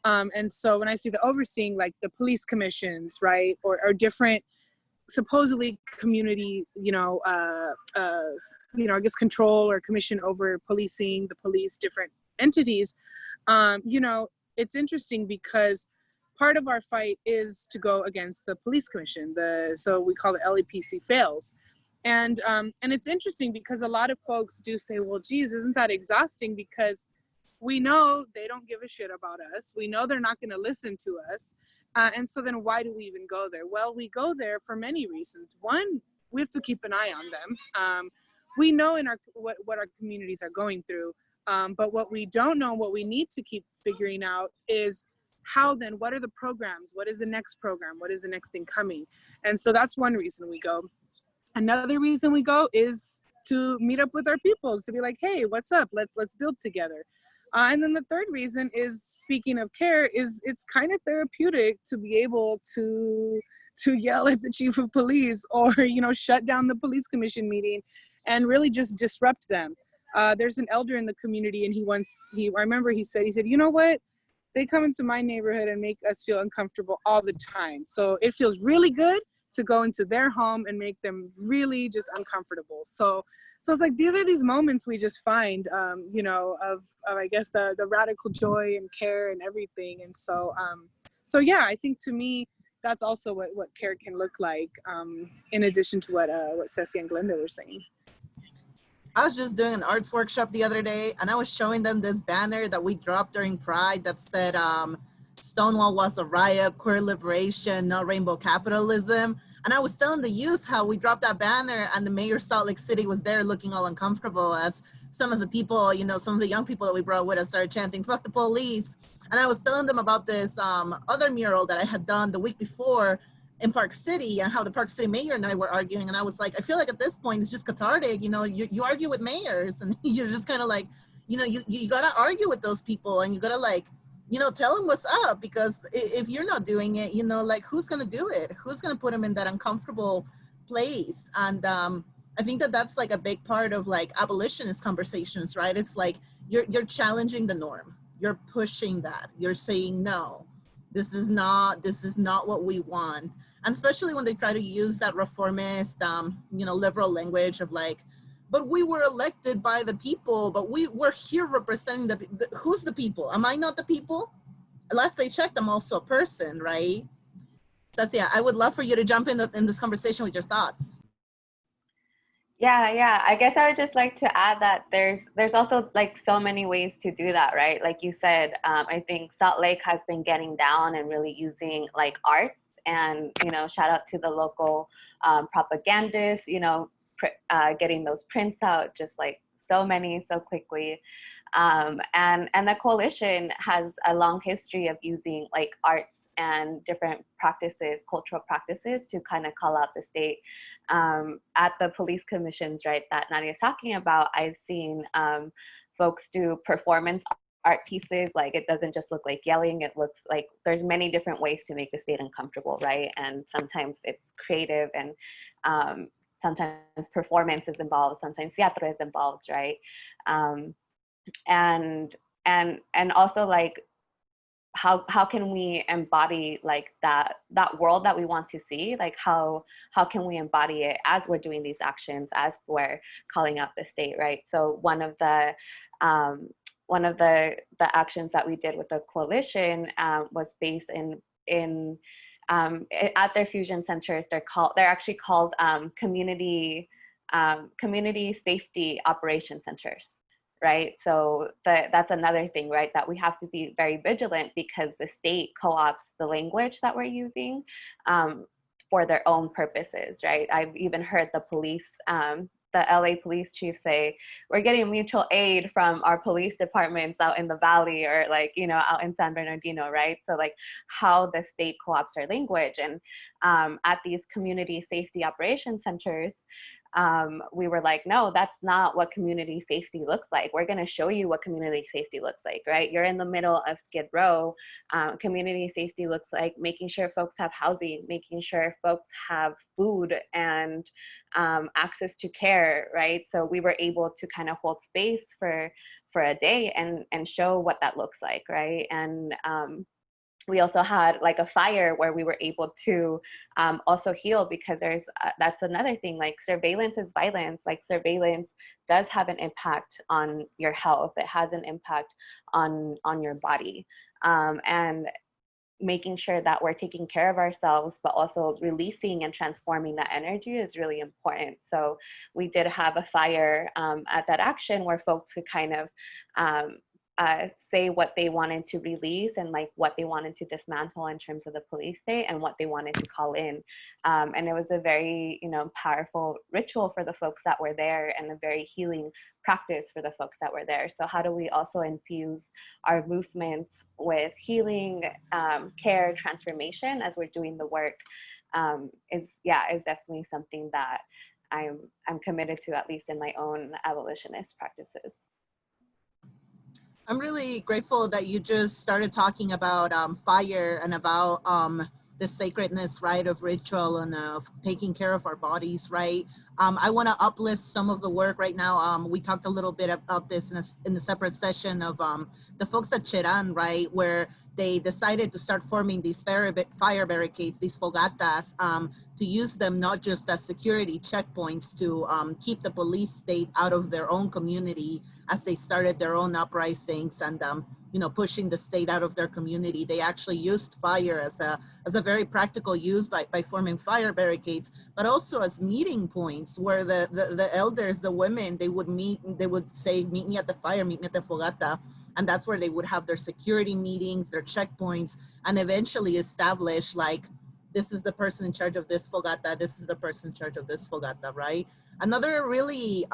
And so when I see the overseeing, like the police commissions, right, or different supposedly community, you know, I guess control or commission over policing, the police, different entities, you know, it's interesting because part of our fight is to go against the police commission. So we call it LEPC fails. And it's interesting because a lot of folks do say, well, geez, isn't that exhausting? Because we know they don't give a shit about us. We know they're not going to listen to us. And so then why do we even go there? Well, we go there for many reasons. One, we have to keep an eye on them. We know in what our communities are going through. But what we don't know, what we need to keep figuring out is how then, what are the programs? What is the next program? What is the next thing coming? And so that's one reason we go. Another reason we go is to meet up with our peoples, to be like, hey, what's up? Let's build together. And then the third reason is, speaking of care, is it's kind of therapeutic to be able to yell at the chief of police or, you know, shut down the police commission meeting and really just disrupt them. There's an elder in the community, and I remember he said, you know what? They come into my neighborhood and make us feel uncomfortable all the time. So it feels really good to go into their home and make them really just uncomfortable. So it's like, these are these moments we just find, you know, of I guess the radical joy and care and everything. And so yeah, I think to me, that's also what care can look like, in addition to what Cecia and Glenda were saying. I was just doing an arts workshop the other day, and I was showing them this banner that we dropped during Pride that said, Stonewall was a riot, queer liberation, no rainbow capitalism. And I was telling the youth how we dropped that banner, and the mayor of Salt Lake City was there looking all uncomfortable as some of the people, you know, some of the young people that we brought with us started chanting, "Fuck the police." And I was telling them about this other mural that I had done the week before in Park City, and how the Park City mayor and I were arguing. And I was like, I feel like at this point it's just cathartic. You know, you argue with mayors, and you're just kind of like, you know, you got to argue with those people, and you got to, like, you know, tell them what's up, because if you're not doing it, you know, like, who's going to do it? Who's going to put them in that uncomfortable place? And I think that that's like a big part of like abolitionist conversations, right? It's like you're challenging the norm. You're pushing that. You're saying, no, this is not what we want. And especially when they try to use that reformist, you know, liberal language of like, but we were elected by the people, but we're here representing who's the people? Am I not the people? Last they checked, I'm also a person, right? Cesia, I would love for you to jump in this conversation with your thoughts. Yeah. I guess I would just like to add that there's also like so many ways to do that, right? Like you said, I think Salt Lake has been getting down and really using like arts, and, you know, shout out to the local propagandists, you know, getting those prints out, just like so many so quickly. And the coalition has a long history of using like arts and different practices, cultural practices, to kind of call out the state. At the police commissions, right, that Nadia is talking about, I've seen folks do performance art pieces. Like, it doesn't just look like yelling, it looks like there's many different ways to make the state uncomfortable, right? And sometimes it's creative, and sometimes performance is involved, sometimes theater is involved, right? And also, like, how can we embody like that world that we want to see? Like, how can we embody it as we're doing these actions, as we're calling out the state, right? So one of the actions that we did with the coalition was based in at their fusion centers. They're actually called community safety operation centers, right? So that's another thing, right, that we have to be very vigilant, because the state co-ops the language that we're using for their own purposes, right? I've even heard the police, the LA police chief say, we're getting mutual aid from our police departments out in the valley, or like, you know, out in San Bernardino, right? So like how the state co-ops our language. And at these community safety operation centers, we were like, no, that's not what community safety looks like. We're going to show you what community safety looks like, right? You're in the middle of Skid Row. Community safety looks like making sure folks have housing, making sure folks have food and access to care, right? So we were able to kind of hold space for a day and show what that looks like, right? And we also had like a fire where we were able to also heal, because that's another thing, like surveillance is violence. Like, surveillance does have an impact on your health. It has an impact on your body. And making sure that we're taking care of ourselves, but also releasing and transforming that energy is really important. So we did have a fire at that action where folks could kind of say what they wanted to release, and like what they wanted to dismantle in terms of the police state, and what they wanted to call in. And it was a very, you know, powerful ritual for the folks that were there, and a very healing practice for the folks that were there. So how do we also infuse our movements with healing, care, transformation as we're doing the work is definitely something that I'm committed to, at least in my own abolitionist practices. I'm really grateful that you just started talking about fire and about the sacredness, right, of ritual and of taking care of our bodies, right? I want to uplift some of the work right now. We talked a little bit about this in a separate session of the folks at Cheran, right, where they decided to start forming these fire barricades, these fogatas, to use them not just as security checkpoints to keep the police state out of their own community as they started their own uprisings and pushing the state out of their community. They actually used fire as a very practical use by forming fire barricades, but also as meeting points where the elders, the women, they would say, meet me at the fire, meet me at the fogata. And that's where they would have their security meetings, their checkpoints, and eventually establish, like, this is the person in charge of this fogata, this is the person in charge of this fogata, right? Another really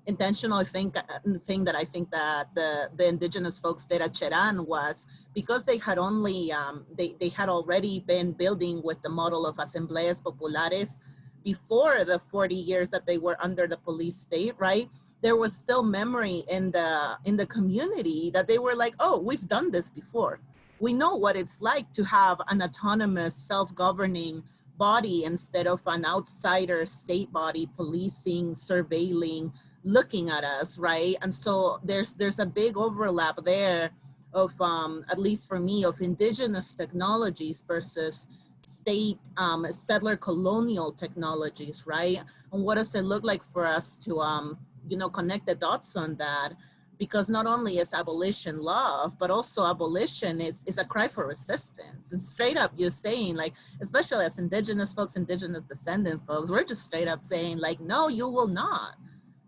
intentional thing that I think that the indigenous folks did at Cheran was because they had only, they had already been building with the model of asambleas populares before the 40 years that they were under the police state, right? There was still memory in the community that they were like, oh, we've done this before. We know what it's like to have an autonomous, self-governing body instead of an outsider state body policing, surveilling, looking at us, right? And so there's a big overlap there of, at least for me, of indigenous technologies versus state settler colonial technologies, right? And what does it look like for us to connect the dots on that? Because not only is abolition love, but also abolition is a cry for resistance. And straight up you're saying, like, especially as indigenous folks, indigenous descendant folks, we're just straight up saying, like, no, you will not.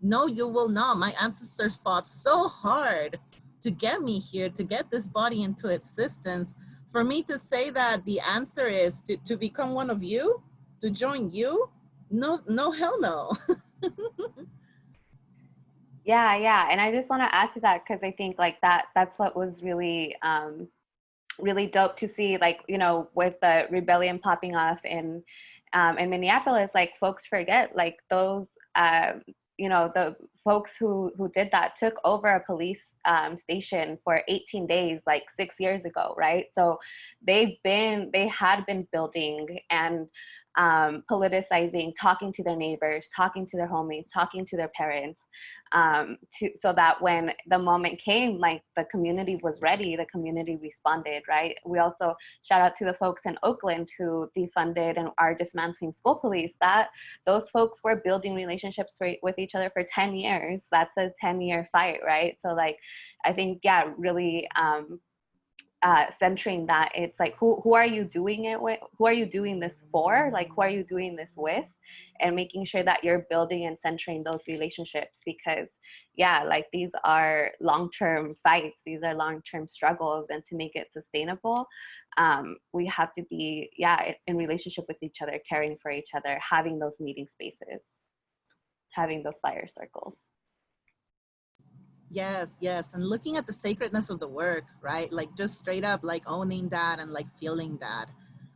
No, you will not. My ancestors fought so hard to get me here, to get this body into existence. For me to say that the answer is to become one of you, to join you, no, hell no. Yeah. And I just want to add to that, because I think like that's what was really, really dope to see, like, with the rebellion popping off in Minneapolis, like folks forget, like those, the folks who did that took over a police station for 18 days, like 6 years ago, right? So they had been building and politicizing, talking to their neighbors, talking to their homies, talking to their parents, so that when the moment came, like the community was ready, the community responded, right? We also shout out to the folks in Oakland who defunded and are dismantling school police. That those folks were building relationships with each other for 10 years. That's a 10-year fight, right? So like, I think, yeah, really centering that, it's like, who are you doing it with? Who are you doing this for? Like, who are you doing this with? And making sure that you're building and centering those relationships, because yeah, like these are long-term fights, these are long-term struggles, and to make it sustainable, we have to be, in relationship with each other, caring for each other, having those meeting spaces, having those fire circles. Yes, and looking at the sacredness of the work, right? Like just straight up like owning that and like feeling that.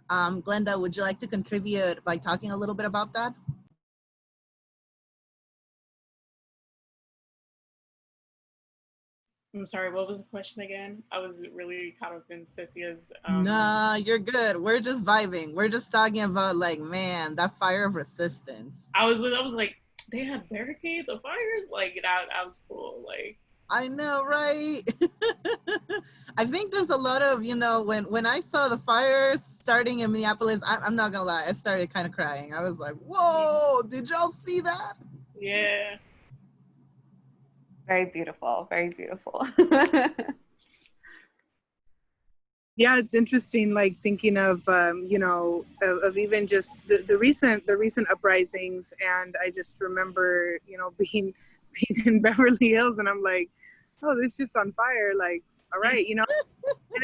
Glenda, would you like to contribute by talking a little bit about that? I'm sorry, what was the question again? I was really caught up in Cesia's. Nah, you're good. We're just vibing. We're just talking about, like, man, that fire of resistance. I was like, they had barricades of fires? Like, that was cool. Like, I know, right? I think there's a lot of, when I saw the fires starting in Minneapolis, I'm not gonna lie, I started kind of crying. I was like, whoa, did y'all see that? Yeah. Very beautiful, very beautiful. Yeah, it's interesting, like thinking of, of even just the recent uprisings. And I just remember, being in Beverly Hills, and I'm like, oh, this shit's on fire. Like, all right, and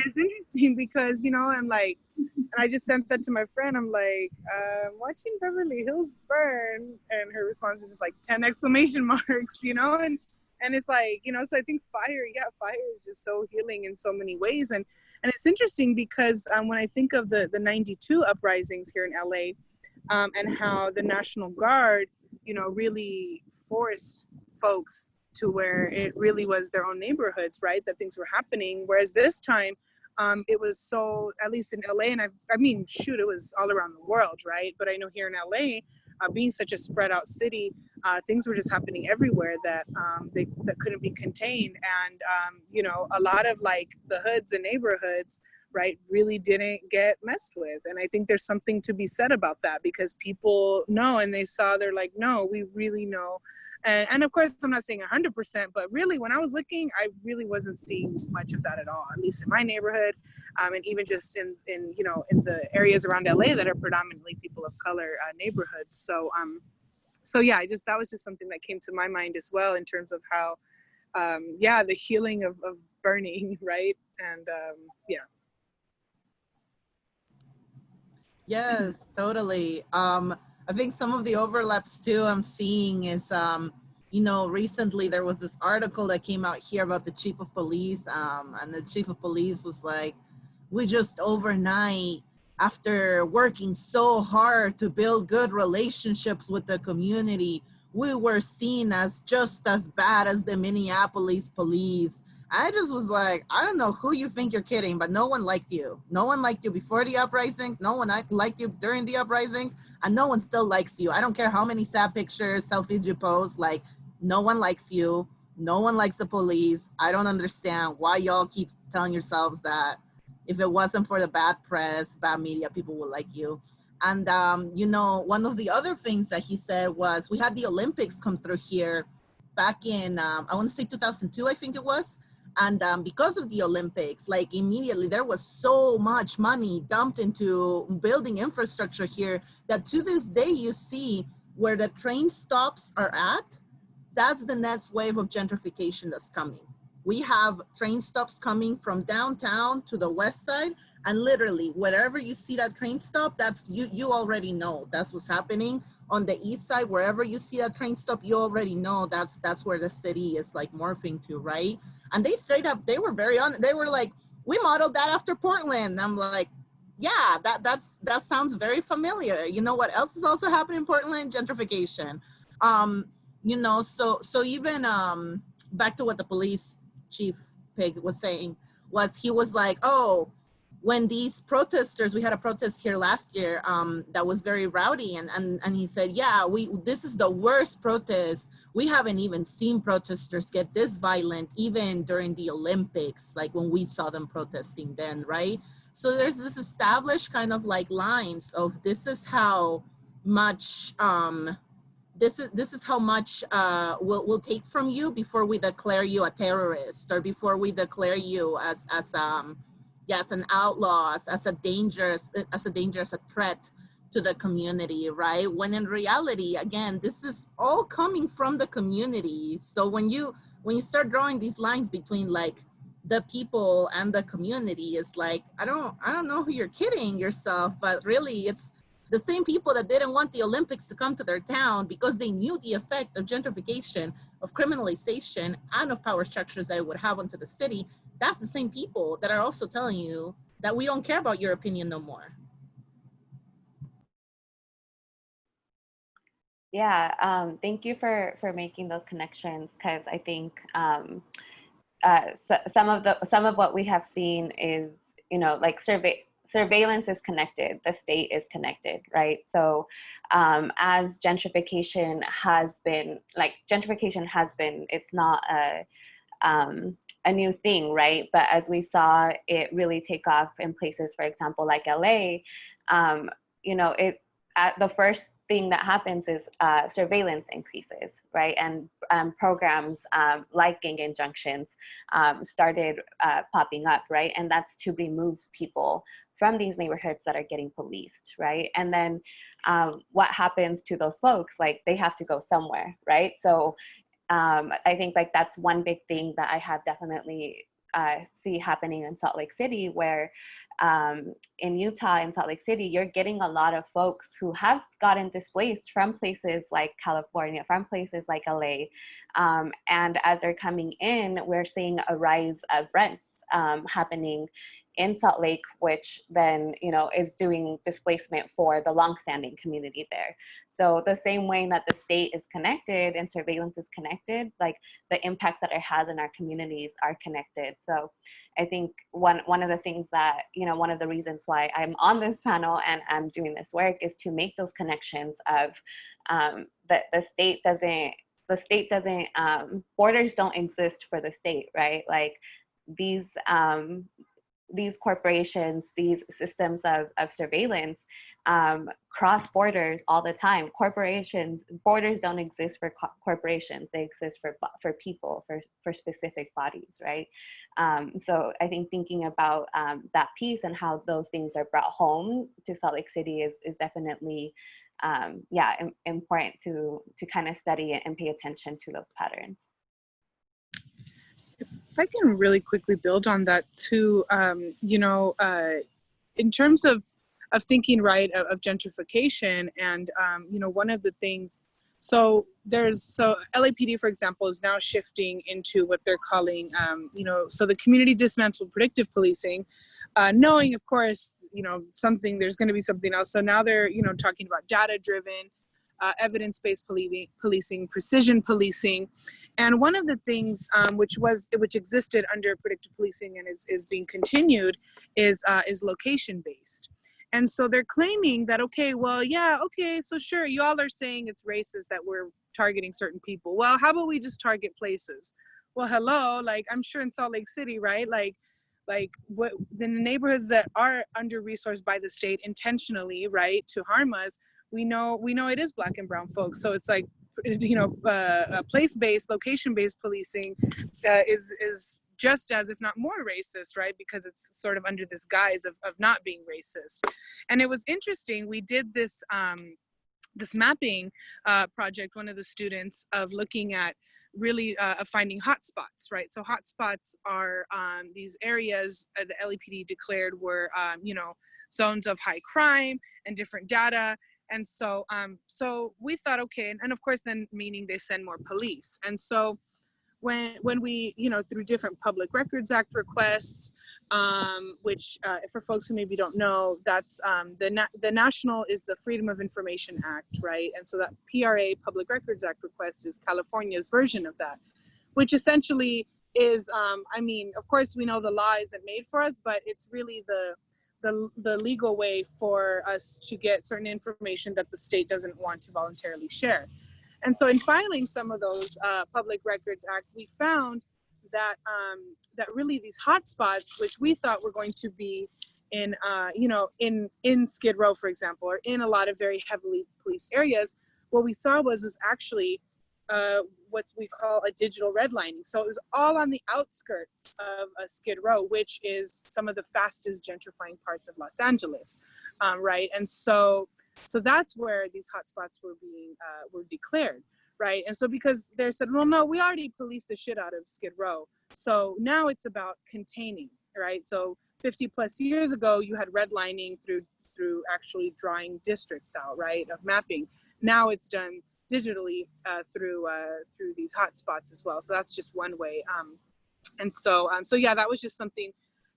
it's interesting because, I'm like, and I just sent that to my friend. I'm like, watching Beverly Hills burn. And her response is just like 10 exclamation marks, and it's like, so I think fire is just so healing in so many ways. And it's interesting because when I think of the 92 uprisings here in LA, and how the National Guard, really forced folks to where it really was their own neighborhoods, right? That things were happening. Whereas this time, it was so, at least in LA, and I mean, shoot, it was all around the world, right? But I know here in LA, being such a spread out city, things were just happening everywhere that that couldn't be contained. And, a lot of like the hoods and neighborhoods right, really didn't get messed with. And I think there's something to be said about that, because people know, and they saw, they're like, no, we really know. And of course, I'm not saying 100%, but really when I was looking, I really wasn't seeing much of that at all, at least in my neighborhood. And even just in in the areas around LA that are predominantly people of color neighborhoods. So yeah, that was just something that came to my mind as well, in terms of how, the healing of burning, right? And yeah. Yes, totally. I think some of the overlaps too I'm seeing is, recently there was this article that came out here about the chief of police, and the chief of police was like, we just overnight, after working so hard to build good relationships with the community, we were seen as just as bad as the Minneapolis police. I just was like, I don't know who you think you're kidding, but no one liked you. No one liked you before the uprisings. No one liked you during the uprisings, and no one still likes you. I don't care how many sad pictures, selfies you post, like, no one likes you. No one likes the police. I don't understand why y'all keep telling yourselves that if it wasn't for the bad press, bad media, people would like you. And, one of the other things that he said was, we had the Olympics come through here back in, I want to say 2002, I think it was. And because of the Olympics, like immediately there was so much money dumped into building infrastructure here that to this day you see where the train stops are at, that's the next wave of gentrification that's coming. We have train stops coming from downtown to the west side, and literally wherever you see that train stop, that's you already know that's what's happening. On the east side, wherever you see that train stop, you already know that's where the city is like morphing to, right? And they straight up, they were very honest. They were like, we modeled that after Portland. I'm like, yeah, that sounds very familiar. You know what else is also happening in Portland? Gentrification. So even back to what the police chief Pig was saying, was he was like, oh, when these protesters, we had a protest here last year that was very rowdy, and he said, yeah, this is the worst protest. We haven't even seen protesters get this violent even during the Olympics, like when we saw them protesting then, right? So there's this established kind of like lines of this is how much this is how much we'll take from you before we declare you a terrorist, or before we declare you as an outlaw, as a dangerous threat to the community, right? When in reality, again, this is all coming from the community. So when you start drawing these lines between like the people and the community, it's like, I don't know who you're kidding yourself, but really it's the same people that didn't want the Olympics to come to their town because they knew the effect of gentrification, of criminalization, and of power structures that it would have onto the city. That's the same people that are also telling you that we don't care about your opinion no more. Yeah, thank you for making those connections, because I think some of what we have seen is, like surveillance is connected, the state is connected, right? So as gentrification has been, it's not a new thing, right? But as we saw it really take off in places, for example, like LA, the first thing that happens is surveillance increases, right? And programs like gang injunctions started popping up, right? And that's to remove people from these neighborhoods that are getting policed, right? And then what happens to those folks? Like, they have to go somewhere, right? So I think like that's one big thing that I have definitely see happening in Salt Lake City, where in Utah and Salt Lake City, you're getting a lot of folks who have gotten displaced from places like California, from places like LA. And as they're coming in, we're seeing a rise of rents happening in Salt Lake, which then, is doing displacement for the longstanding community there. So the same way that the state is connected and surveillance is connected, like the impacts that it has in our communities are connected. So I think one of the things that, one of the reasons why I'm on this panel and I'm doing this work is to make those connections of that the state doesn't, borders don't exist for the state, right? Like these, these corporations, these systems of surveillance cross borders all the time. Borders don't exist for corporations, they exist for people, for specific bodies, right? So I think thinking about that piece and how those things are brought home to Salt Lake City is definitely important to kind of study and pay attention to those patterns. If I can really quickly build on that too, in terms of thinking, right, of gentrification, and one of the things, so LAPD, for example, is now shifting into what they're calling, so the community dismantled predictive policing, knowing, of course, there's going to be something else. So now they're, talking about data-driven, evidence-based policing, precision policing. And one of the things which existed under predictive policing and is being continued is location-based. And so they're claiming that, so sure, you all are saying it's racist that we're targeting certain people. Well, how about we just target places? Well, hello, like I'm sure in Salt Lake City, right? Like what the neighborhoods that are under-resourced by the state intentionally, right, to harm us, we know it is Black and brown folks. So it's like, place-based, location-based policing is just as, if not more, racist, right? Because it's sort of under this guise of not being racist. And it was interesting, we did this this mapping project, one of the students, of looking at really finding hotspots, right? So hotspots are these areas the LAPD declared were, zones of high crime and different data. And so, so we thought, okay, and of course then meaning they send more police. And so when we, through different Public Records Act requests, which for folks who maybe don't know, that's the national is the Freedom of Information Act, right? And so that PRA, Public Records Act request, is California's version of that, which essentially is, of course we know the law isn't made for us, but it's really the legal way for us to get certain information that the state doesn't want to voluntarily share. And so in filing some of those Public Records Act, we found that that really these hotspots, which we thought were going to be in, in Skid Row, for example, or in a lot of very heavily policed areas, what we saw was actually what we call a digital redlining. So it was all on the outskirts of Skid Row, which is some of the fastest gentrifying parts of Los Angeles, right? And so that's where these hotspots were declared, right? And so because they said, well, no, we already policed the shit out of Skid Row, so now it's about containing, right? So 50 plus years ago, you had redlining through actually drawing districts out, right, of mapping. Now it's done digitally through these hotspots as well. So that's just one way. And so yeah, that was just something,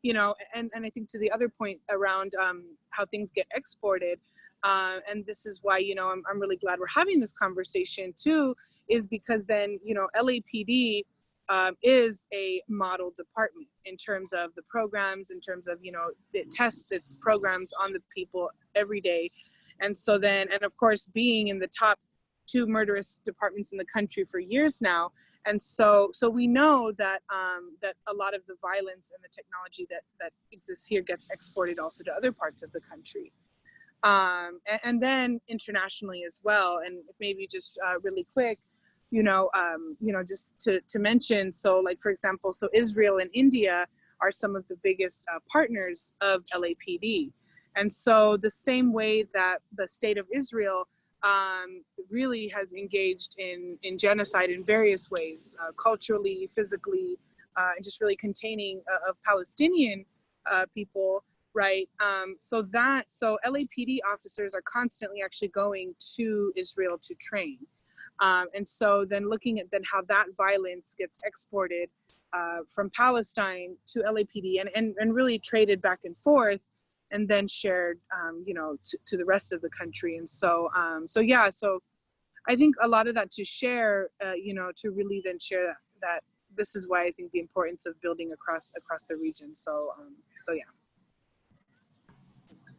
and I think to the other point around how things get exported. And this is why, I'm really glad we're having this conversation too, is because then, LAPD is a model department in terms of the programs, in terms of, it tests its programs on the people every day. And so then, and of course, being in the top 2 murderous departments in the country for years now. And so we know that that a lot of the violence and the technology that exists here gets exported also to other parts of the country. And then internationally as well. And maybe just really quick, just to mention, so like, for example, so Israel and India are some of the biggest partners of LAPD. And so the same way that the state of Israel really has engaged in genocide in various ways, culturally, physically, and just really containing of Palestinian people, right? So LAPD officers are constantly actually going to Israel to train. And so then looking at then how that violence gets exported from Palestine to LAPD and really traded back and forth, and then shared, to the rest of the country. And so, so I think a lot of that to share, to really then share that this is why I think the importance of building across the region. So yeah.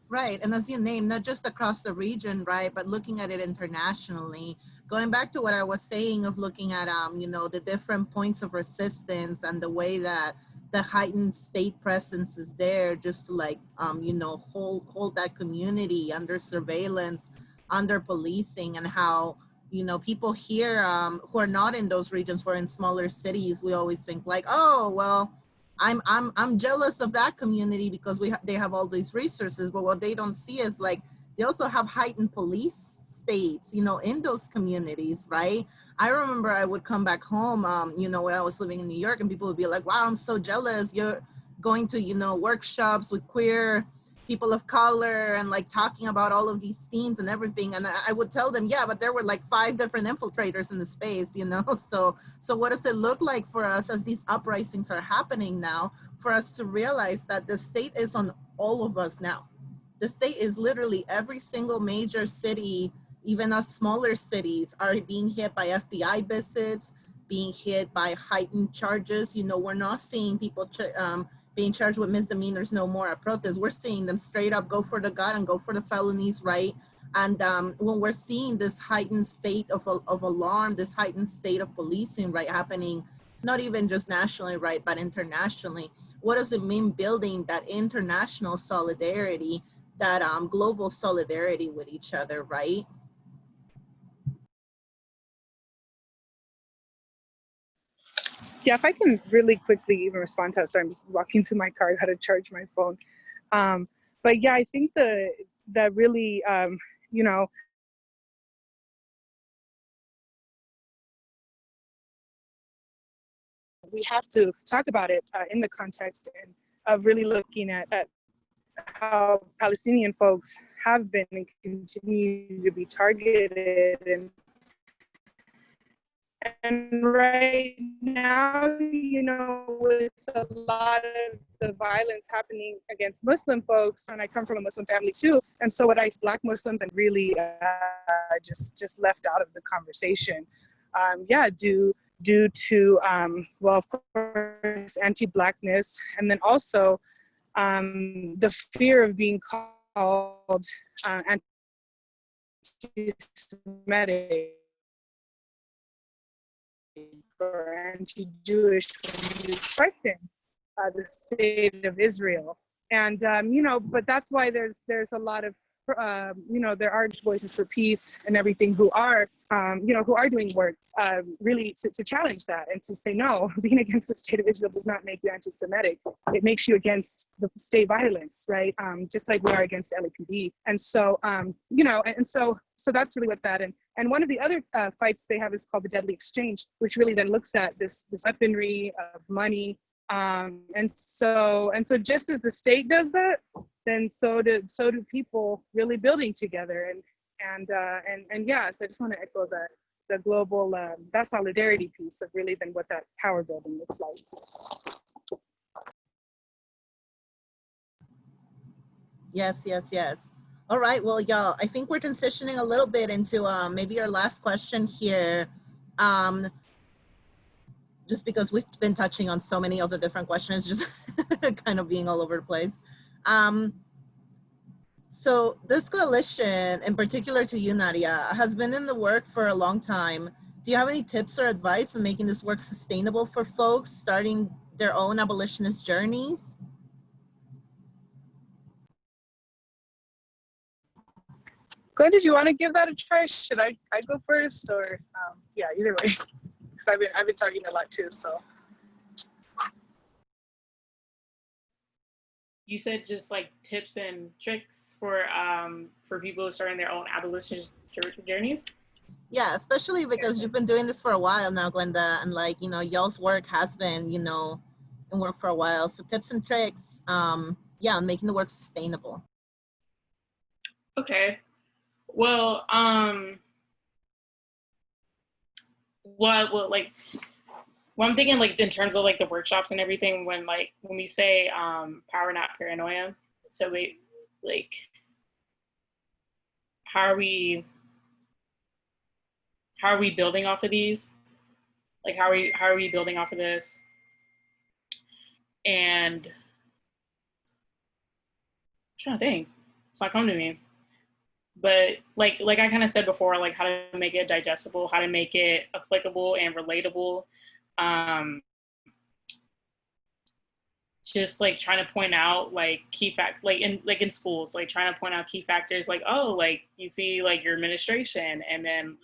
Right, and as you name, not just across the region, right, but looking at it internationally, going back to what I was saying of looking at, the different points of resistance and the way that, the heightened state presence is there just to like, you know, hold that community under surveillance, under policing, and how, you know, people here who are not in those regions, who are in smaller cities, we always think like, oh, well, I'm jealous of that community because they have all these resources, but what they don't see is like, they also have heightened police states, you know, in those communities, right? I remember I would come back home, you know, when I was living in New York, and people would be like, wow, I'm so jealous. You're going to, you know, workshops with queer people of color and like talking about all of these themes and everything. And I would tell them, yeah, but there were like 5 different infiltrators in the space, you know? So what does it look like for us as these uprisings are happening now, for us to realize that the state is on all of us now? The state is literally every single major city, even us smaller cities, are being hit by FBI visits, being hit by heightened charges. You know, we're not seeing people being charged with misdemeanors no more at protests. We're seeing them straight up go for the gun and go for the felonies, right? And when we're seeing this heightened state of alarm, this heightened state of policing, right, happening, not even just nationally, right, but internationally, what does it mean building that international solidarity, that global solidarity with each other, right? Yeah, if I can really quickly even respond to that. Sorry, I'm just walking to my car, I had to charge my phone. But yeah, I think that really, you know, we have to talk about it in the context of really looking at how Palestinian folks have been and continue to be targeted. And right now, you know, with a lot of the violence happening against Muslim folks, and I come from a Muslim family too, and so what I see Black Muslims and really just left out of the conversation, yeah, due to, well, of course, anti-Blackness, and then also the fear of being called anti-Semitic or anti-Jewish when you question the state of Israel. And, you know, but that's why there's a lot of, you know, there are voices for peace and everything who are, you know, who are doing work really to challenge that and to say, no, being against the state of Israel does not make you anti-Semitic. It makes you against the state violence, right? Just like we are against LAPD. And so, you know, and so that's really what that, and one of the other fights they have is called the Deadly Exchange, which really then looks at this weaponry of money. And so just as the state does that, then so do people really building together. And yeah, so I just want to echo that the global, that solidarity piece of really then what that power building looks like. Yes. All right, well, y'all, I think we're transitioning a little bit into maybe our last question here. Just because we've been touching on so many of the different questions, just kind of being all over the place. So this coalition, in particular to you, Nadia, has been in the work for a long time. Do you have any tips or advice on making this work sustainable for folks starting their own abolitionist journeys? Glenda, did you want to give that a try? Should I go first, or yeah, either way, because I've been talking a lot too. So You said just like tips and tricks for people starting their own abolitionist journeys. Yeah, especially because you've been doing this for a while now, Glenda, and like, you know, y'all's work has been, you know, in work for a while. So tips and tricks, yeah, on making the work sustainable. Okay. Well, like, well, I'm thinking like in terms of like the workshops and everything, when we say power not paranoia, so we like, how are we building off of these? Like how are we building off of this? And I'm trying to think, it's not coming to me. But like I kind of said before, like how to make it digestible, how to make it applicable and relatable. just like trying to point out like key fact, like in schools, like trying to point out key factors, like, oh, like you see like your administration, and then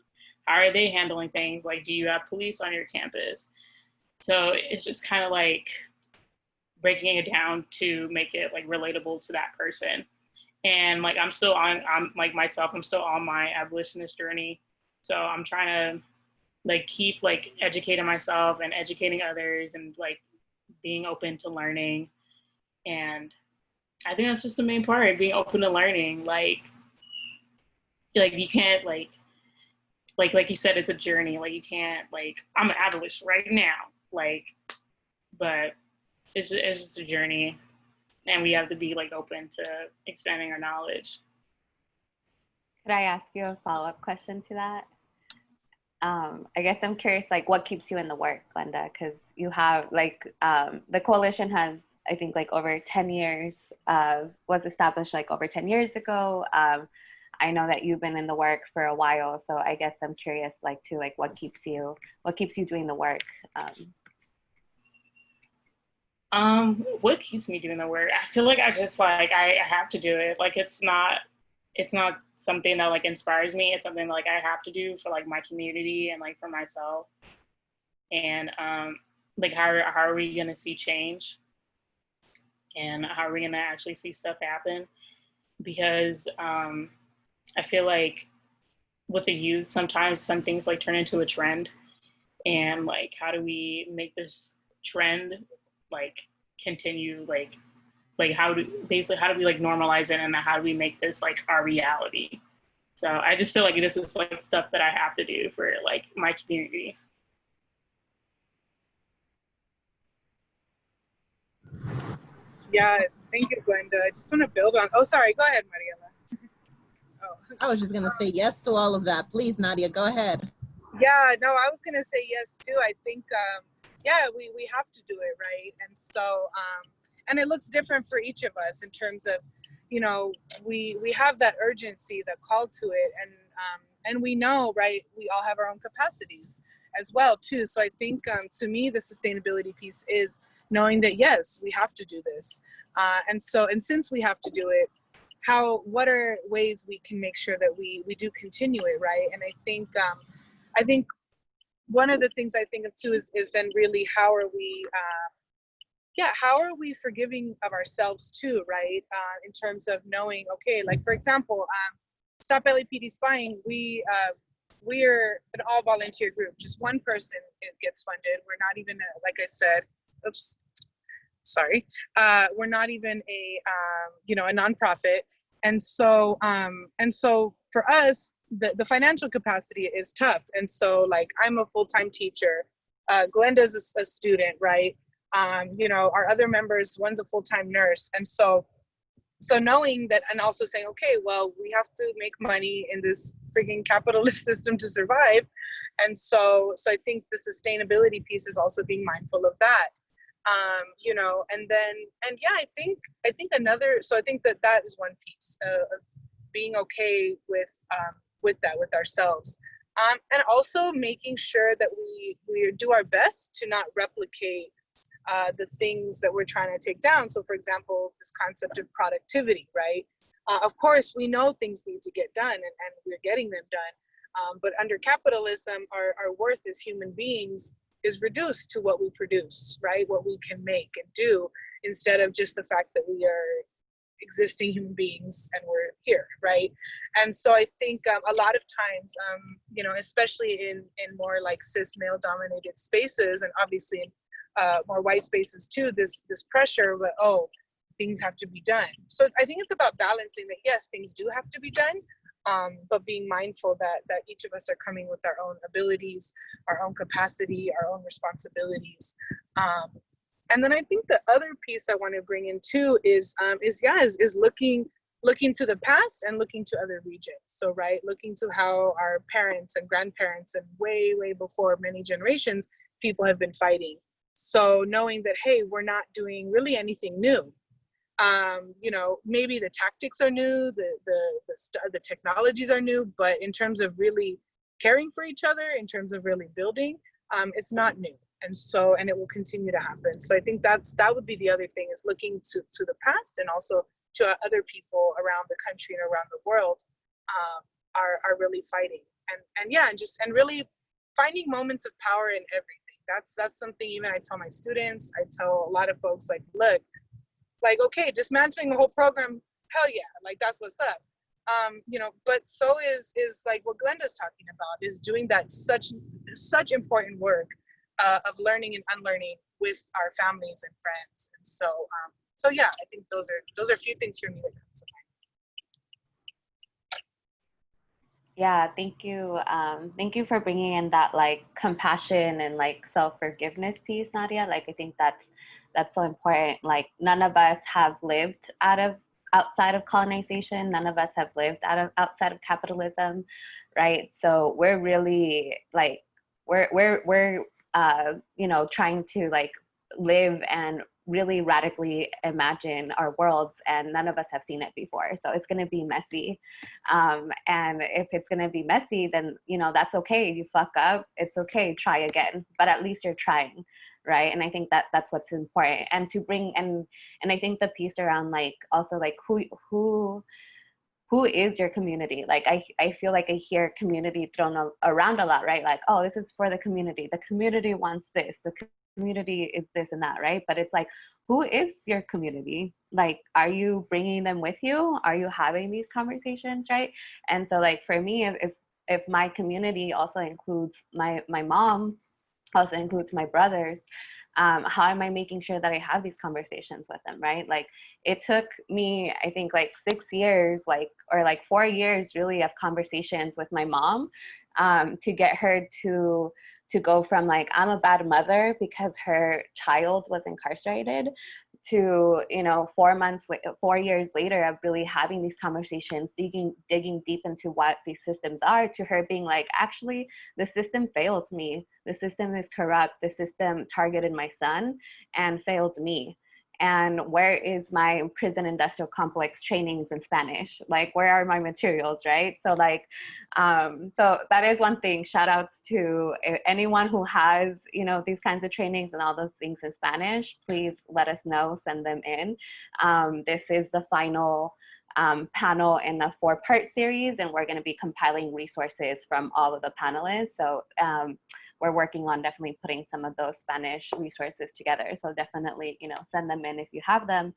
how are they handling things? Like, do you have police on your campus? So it's just kind of like breaking it down to make it like relatable to that person. And like I'm still on my abolitionist journey. So I'm trying to like keep like educating myself and educating others and like being open to learning. And I think that's just the main part, being open to learning. Like you can't like you said, it's a journey. Like you can't like, I'm an abolish right now, like, but it's just a journey, and we have to be like open to expanding our knowledge. Could I ask you a follow-up question to that? I guess I'm curious, like, what keeps you in the work, Glenda? Because you have, like, the coalition has, I think, like, over 10 years, was established, like, over 10 years ago. I know that you've been in the work for a while, so I guess I'm curious, like, to, like, what keeps you doing the work? What keeps me doing the work? I feel like I just, like, I have to do it. Like, it's not something that like inspires me. It's something that, like I have to do for like my community and like for myself. And like how are we gonna see change? And how are we gonna actually see stuff happen? Because I feel like with the youth, sometimes some things like turn into a trend. And like, how do we make this trend like continue, like how do we like normalize it, and how do we make this like our reality? So I just feel like this is like stuff that I have to do for like my community. Yeah, thank you, Glenda. I just want to build on, oh, sorry, go ahead, Mariela. Oh. I was just gonna say yes to all of that. Please, Nadia, go ahead. Yeah, no, I was gonna say yes too. I think, yeah, we have to do it, right? And so, and it looks different for each of us in terms of, you know, we have that urgency, that call to it, and we know, right, we all have our own capacities as well too. So I think to me, the sustainability piece is knowing that yes, we have to do this, and since we have to do it, what are ways we can make sure that we do continue it, right? And I think one of the things I think of too is then really how are we forgiving of ourselves too, right? In terms of knowing, okay, like for example, Stop LAPD Spying, we're an all volunteer group. Just one person gets funded. We're not even, like I said, oops, sorry. We're not even a nonprofit. And so for us, the financial capacity is tough. And so like, I'm a full-time teacher. Glenda's a student, right? Our other members, one's a full-time nurse. And so knowing that, and also saying, okay, well, we have to make money in this freaking capitalist system to survive. And so I think the sustainability piece is also being mindful of that. I think another, so I think that is one piece of being okay with that, with ourselves. And also making sure that we do our best to not replicate the things that we're trying to take down. So for example, this concept of productivity, right? Of course, we know things need to get done, and we're getting them done. But under capitalism, our worth as human beings is reduced to what we produce, right? What we can make and do, instead of just the fact that we are existing human beings and we're here, right? And so I think a lot of times, especially in more like cis male dominated spaces, and obviously in more white spaces too, this pressure that, oh, things have to be done. So I think it's about balancing that, yes, things do have to be done, but being mindful that each of us are coming with our own abilities, our own capacity, our own responsibilities. And then I think the other piece I want to bring in too is looking to the past and looking to other regions. So, right, looking to how our parents and grandparents and way before many generations, people have been fighting. So knowing that, hey, we're not doing really anything new. Maybe the tactics are new, the technologies are new, but in terms of really caring for each other, in terms of really building, it's not new. And it will continue to happen. So I think that would be the other thing, is looking to the past and also to other people around the country and around the world are really fighting. And really finding moments of power in everything. That's something even I tell my students, I tell a lot of folks, like, look, like, okay, dismantling the whole program, hell yeah, like that's what's up. But so is like what Glenda's talking about, is doing that such important work of learning and unlearning with our families and friends. And so yeah, I think those are a few things for me that comes to mind. Yeah, thank you. Thank you for bringing in that like compassion and like self-forgiveness piece, Nadia. Like, I think that's so important. Like, none of us have lived outside of colonization. None of us have lived outside of capitalism, right? So we're really like, we're trying to like live and really radically imagine our worlds, and none of us have seen it before. So it's going to be messy. And if it's going to be messy, then, that's okay. You fuck up. It's okay. Try again. But at least you're trying. Right. And I think that's what's important. And to bring, and I think the piece around like, also like who is your community? Like, I feel like I hear community thrown around a lot, right? Like, oh, this is for the community. The community wants this. The community is this and that, right? But it's like, who is your community? Like, are you bringing them with you? Are you having these conversations, right? And so like, for me, if my community also includes my mom, also includes my brothers, how am I making sure that I have these conversations with them, right? Like, it took me, I think, like 6 years, or 4 years really of conversations with my mom to get her to go from like, I'm a bad mother because her child was incarcerated, to 4 years later of really having these conversations, digging deep into what these systems are, to her being like, actually, the system failed me. The system is corrupt. The system targeted my son and failed me. And where is my prison industrial complex trainings in Spanish? Like, where are my materials, right? So like, so that is one thing. Shout outs to anyone who has, these kinds of trainings and all those things in Spanish. Please let us know, send them in. This is the final panel in a 4-part series, and we're going to be compiling resources from all of the panelists. So we're working on definitely putting some of those Spanish resources together. So definitely, send them in if you have them.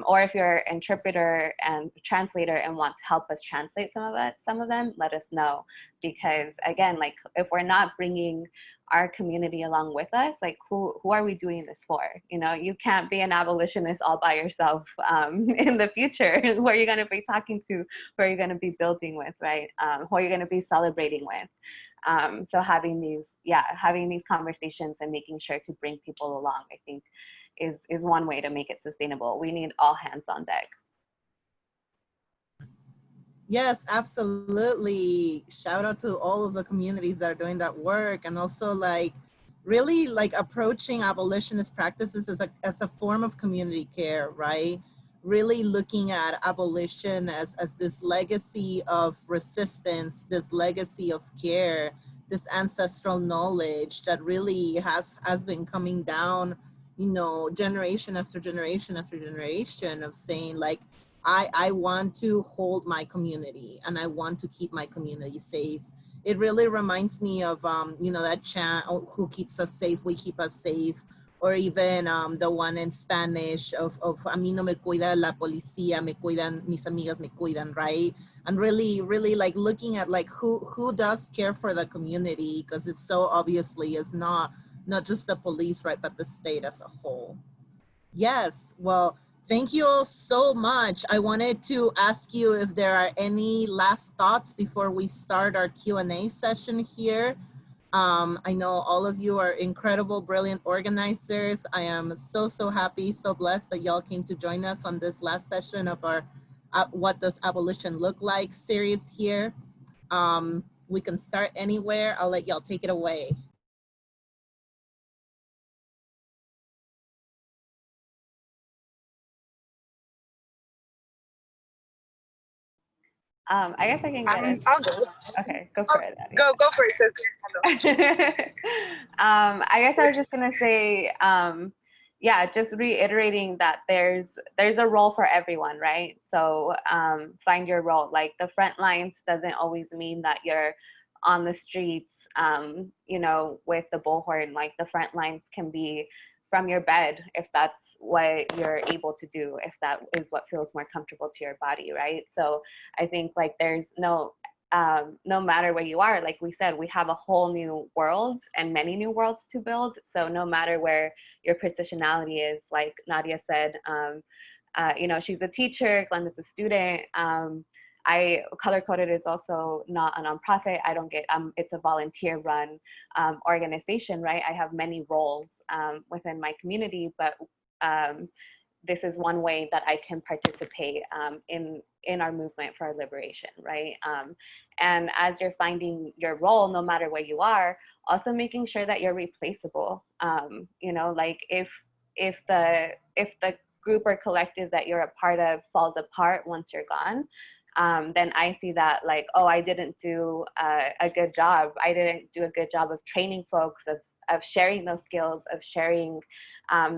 Or if you're an interpreter and translator and want to help us translate some of them, let us know. Because again, like, if we're not bringing our community along with us, like, who are we doing this for? You can't be an abolitionist all by yourself in the future. Who are you going to be talking to? Who are you going to be building with, right? Who are you going to be celebrating with? So having these conversations and making sure to bring people along, I think, is one way to make it sustainable. We need all hands on deck. Yes, absolutely. Shout out to all of the communities that are doing that work, and also like really like approaching abolitionist practices as a form of community care, right? Really looking at abolition as this legacy of resistance, this legacy of care, this ancestral knowledge that really has been coming down, generation after generation after generation, of saying like, I want to hold my community and I want to keep my community safe. It really reminds me of, that chant, oh, who keeps us safe, we keep us safe. Or even the one in Spanish of a mí no me cuida la policía, me cuidan, mis amigas me cuidan, right? And really, really like looking at like who does care for the community, because it so obviously is not just the police, right, but the state as a whole. Yes, well, thank you all so much. I wanted to ask you if there are any last thoughts before we start our Q&A session here. I know all of you are incredible, brilliant organizers. I am so happy, so blessed that y'all came to join us on this last session of our What Does Abolition Look Like series here. We can start anywhere. I'll let y'all take it away. I guess I can get it. I'll go. Okay, go for it. Go for it, Cesia. I guess I was just gonna say, yeah, just reiterating that there's a role for everyone, right? So find your role. Like the front lines doesn't always mean that you're on the streets, you know, with the bullhorn. Like the front lines can be from your bed if that's what you're able to do, if that is what feels more comfortable to your body, right? So I think like there's no matter where you are, like we said, we have a whole new world and many new worlds to build. So no matter where your positionality is, like Nadia said, you know, she's a teacher, Glenda's a student. Color Coded is also not a nonprofit. I don't get, it's a volunteer run organization, right? I have many roles within my community, but this is one way that I can participate in our movement for liberation, right? And as you're finding your role, no matter where you are, also making sure that you're replaceable. You know, like if the group or collective that you're a part of falls apart once you're gone, then I see that like, oh, I didn't do a good job. I didn't do a good job of training folks, of sharing those skills, of sharing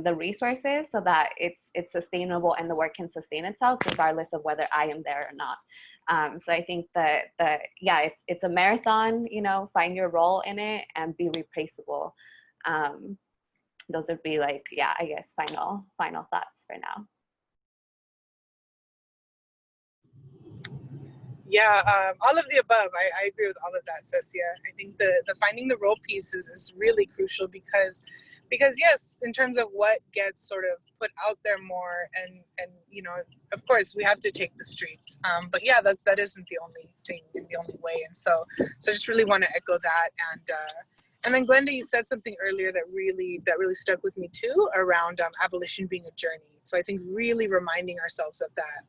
the resources so that it's sustainable and the work can sustain itself regardless of whether I am there or not. So I think that yeah, it's a marathon, you know, find your role in it and be replaceable. Those would be like, yeah, I guess final thoughts for now. Yeah, all of the above. I agree with all of that, Cesia. I think the finding the role piece is really crucial because yes, in terms of what gets sort of put out there more, and you know, of course we have to take the streets. But yeah, that isn't the only thing and the only way. And so I just really want to echo that. And then Glenda, you said something earlier that really stuck with me too, around abolition being a journey. So I think really reminding ourselves of that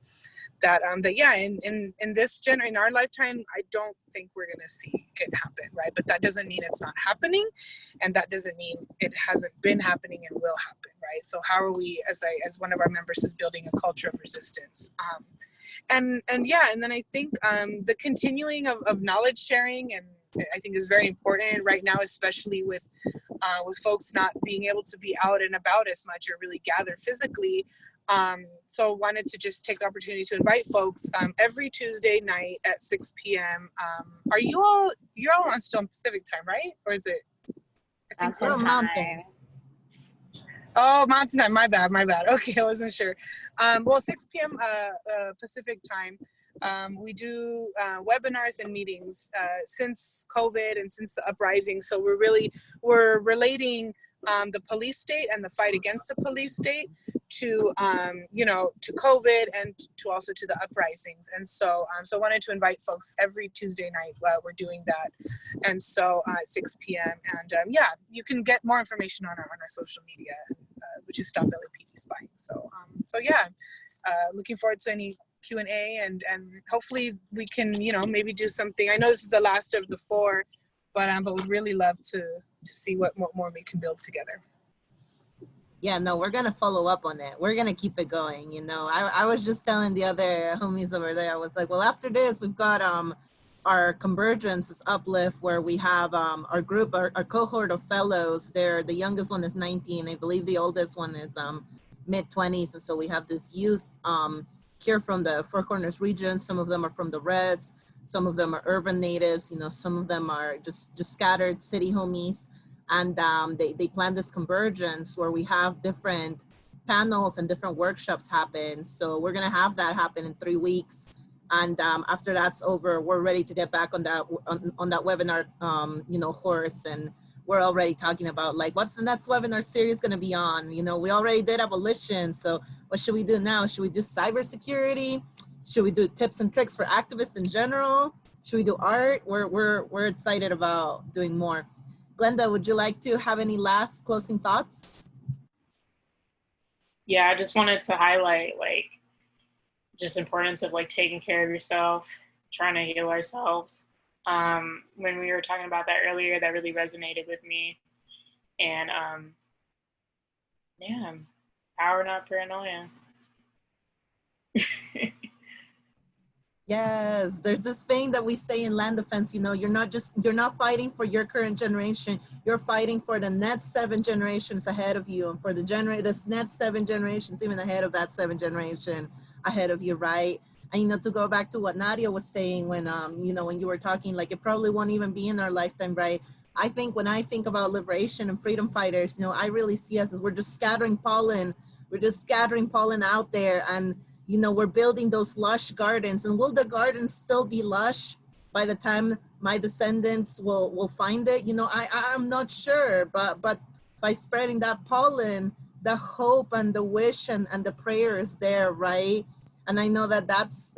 yeah, in this in our lifetime, I don't think we're gonna see it happen, right? But that doesn't mean it's not happening, and that doesn't mean it hasn't been happening and will happen, right? So how are we, as one of our members is building a culture of resistance, and yeah, and then I think the continuing of knowledge sharing, and I think is very important right now, especially with folks not being able to be out and about as much or really gather physically. So wanted to just take the opportunity to invite folks every Tuesday night at 6 p.m. Are you're all on still Pacific time, right? Or is it? I think so. Mountain. Oh, Mountain time. My bad. Okay, I wasn't sure. Well, 6 p.m. Pacific time. We do webinars and meetings since COVID and since the uprising. So we're relating the police state and the fight against the police state to you know, to COVID and to also to the uprisings. And so so I wanted to invite folks every Tuesday night while we're doing that. And so at 6 p.m. and yeah, you can get more information on our social media, which is Stop LAPD Spying. So so yeah, looking forward to any Q&A and hopefully we can, you know, maybe do something. I know this is the last of the 4, but we'd really love to see what more we can build together. Yeah, no, we're gonna follow up on it. We're gonna keep it going. You know, I was just telling the other homies over there, I was like, well, after this, we've got our convergence is Uplift, where we have our group, our cohort of fellows. The youngest one is 19. I believe the oldest one is mid-20s. And so we have this youth here from the Four Corners region. Some of them are from the res, some of them are urban natives, you know, some of them are just scattered city homies. And they plan this convergence where we have different panels and different workshops happen. So we're gonna have that happen in 3 weeks. And after that's over, we're ready to get back on that webinar, you know, horse. And we're already talking about like, what's the next webinar series gonna be on? You know, we already did abolition. So what should we do now? Should we do cybersecurity? Should we do tips and tricks for activists in general? Should we do art? We're excited about doing more. Glenda, would you like to have any last closing thoughts? Yeah, I just wanted to highlight like just importance of like taking care of yourself, trying to heal ourselves. When we were talking about that earlier, that really resonated with me. And yeah, power, not paranoia. Yes, there's this thing that we say in land defense, you know, you're not fighting for your current generation, you're fighting for the next 7 generations ahead of you, and for this next 7 generations, even ahead of that 7 generation ahead of you, right? And, you know, to go back to what Nadia was saying when, you know, when you were talking, like, it probably won't even be in our lifetime, right? I think when I think about liberation and freedom fighters, you know, I really see us as we're just scattering pollen. We're just scattering pollen out there, and you know, we're building those lush gardens. And will the gardens still be lush by the time my descendants will find it? You know, I'm not sure, but by spreading that pollen, the hope and the wish and the prayer is there, right? And I know that's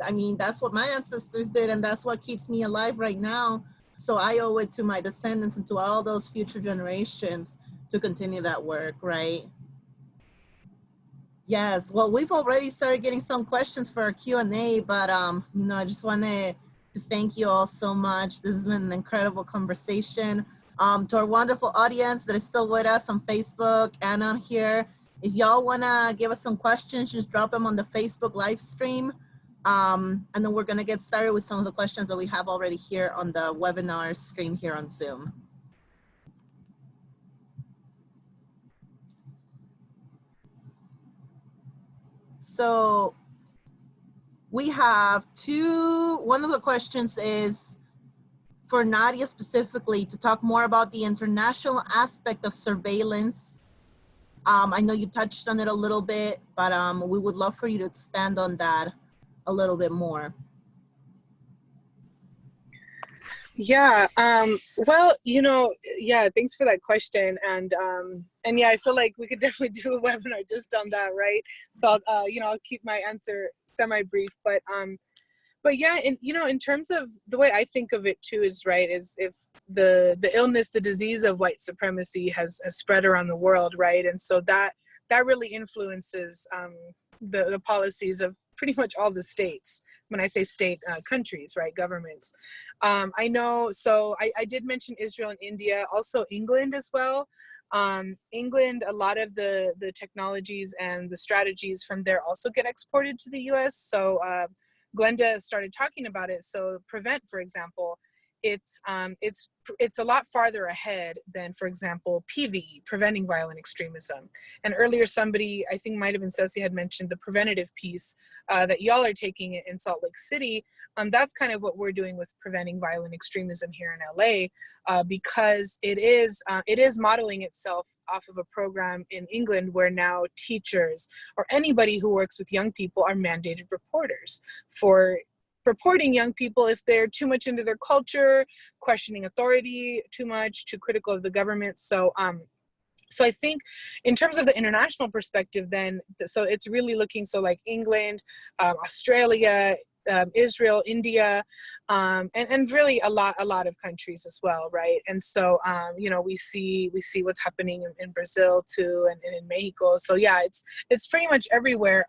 what my ancestors did, and that's what keeps me alive right now. So I owe it to my descendants and to all those future generations to continue that work, right? Yes, well, we've already started getting some questions for our Q&A, but you know, I just wanted to thank you all so much. This has been an incredible conversation. To our wonderful audience that is still with us on Facebook and on here, if y'all wanna give us some questions, just drop them on the Facebook live stream. And then we're gonna get started with some of the questions that we have already here on the webinar screen here on Zoom. So we have one of the questions is for Nadia specifically to talk more about the international aspect of surveillance. I know you touched on it a little bit, but we would love for you to expand on that a little bit more. Yeah, well, you know, yeah, thanks for that question. And yeah, I feel like we could definitely do a webinar just on that, right? So, you know, I'll keep my answer semi-brief, but yeah, and you know, in terms of the way I think of it too is, right, is if the illness, the disease of white supremacy has spread around the world, right? And so that really influences the policies of pretty much all the states. When I say state, countries, right, governments. I know, so I did mention Israel and India, also England as well. England, a lot of the technologies and the strategies from there also get exported to the US. So Glenda started talking about it. So PREVENT, for example, it's a lot farther ahead than, for example, PVE, preventing violent extremism. And earlier somebody, I think might have been Cesia, had mentioned the preventative piece that y'all are taking in Salt Lake City. That's kind of what we're doing with preventing violent extremism here in LA, because it is modeling itself off of a program in England where now teachers or anybody who works with young people are mandated reporters for reporting young people if they're too much into their culture, questioning authority too much, too critical of the government. So so I think in terms of the international perspective then, so it's really looking, so like England, Australia, Israel, India, and really a lot of countries as well, right? And so you know, we see what's happening in Brazil too, and in Mexico. So yeah, it's pretty much everywhere.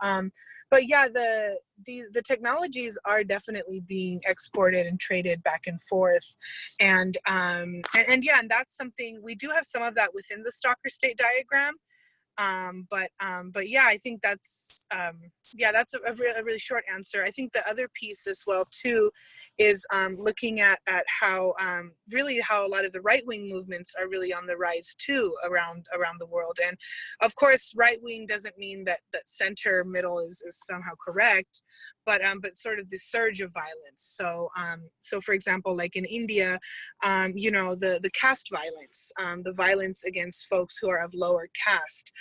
But yeah, the technologies are definitely being exported and traded back and forth, and yeah, and that's something we do have some of that within the Stalker state diagram. But yeah, I think that's yeah, that's a really short answer. I think the other piece as well too is looking at how really how a lot of the right-wing movements are really on the rise too around the world. And of course, right-wing doesn't mean that center middle is somehow correct, but sort of the surge of violence. So so for example, like in India, you know, the caste violence, the violence against folks who are of lower caste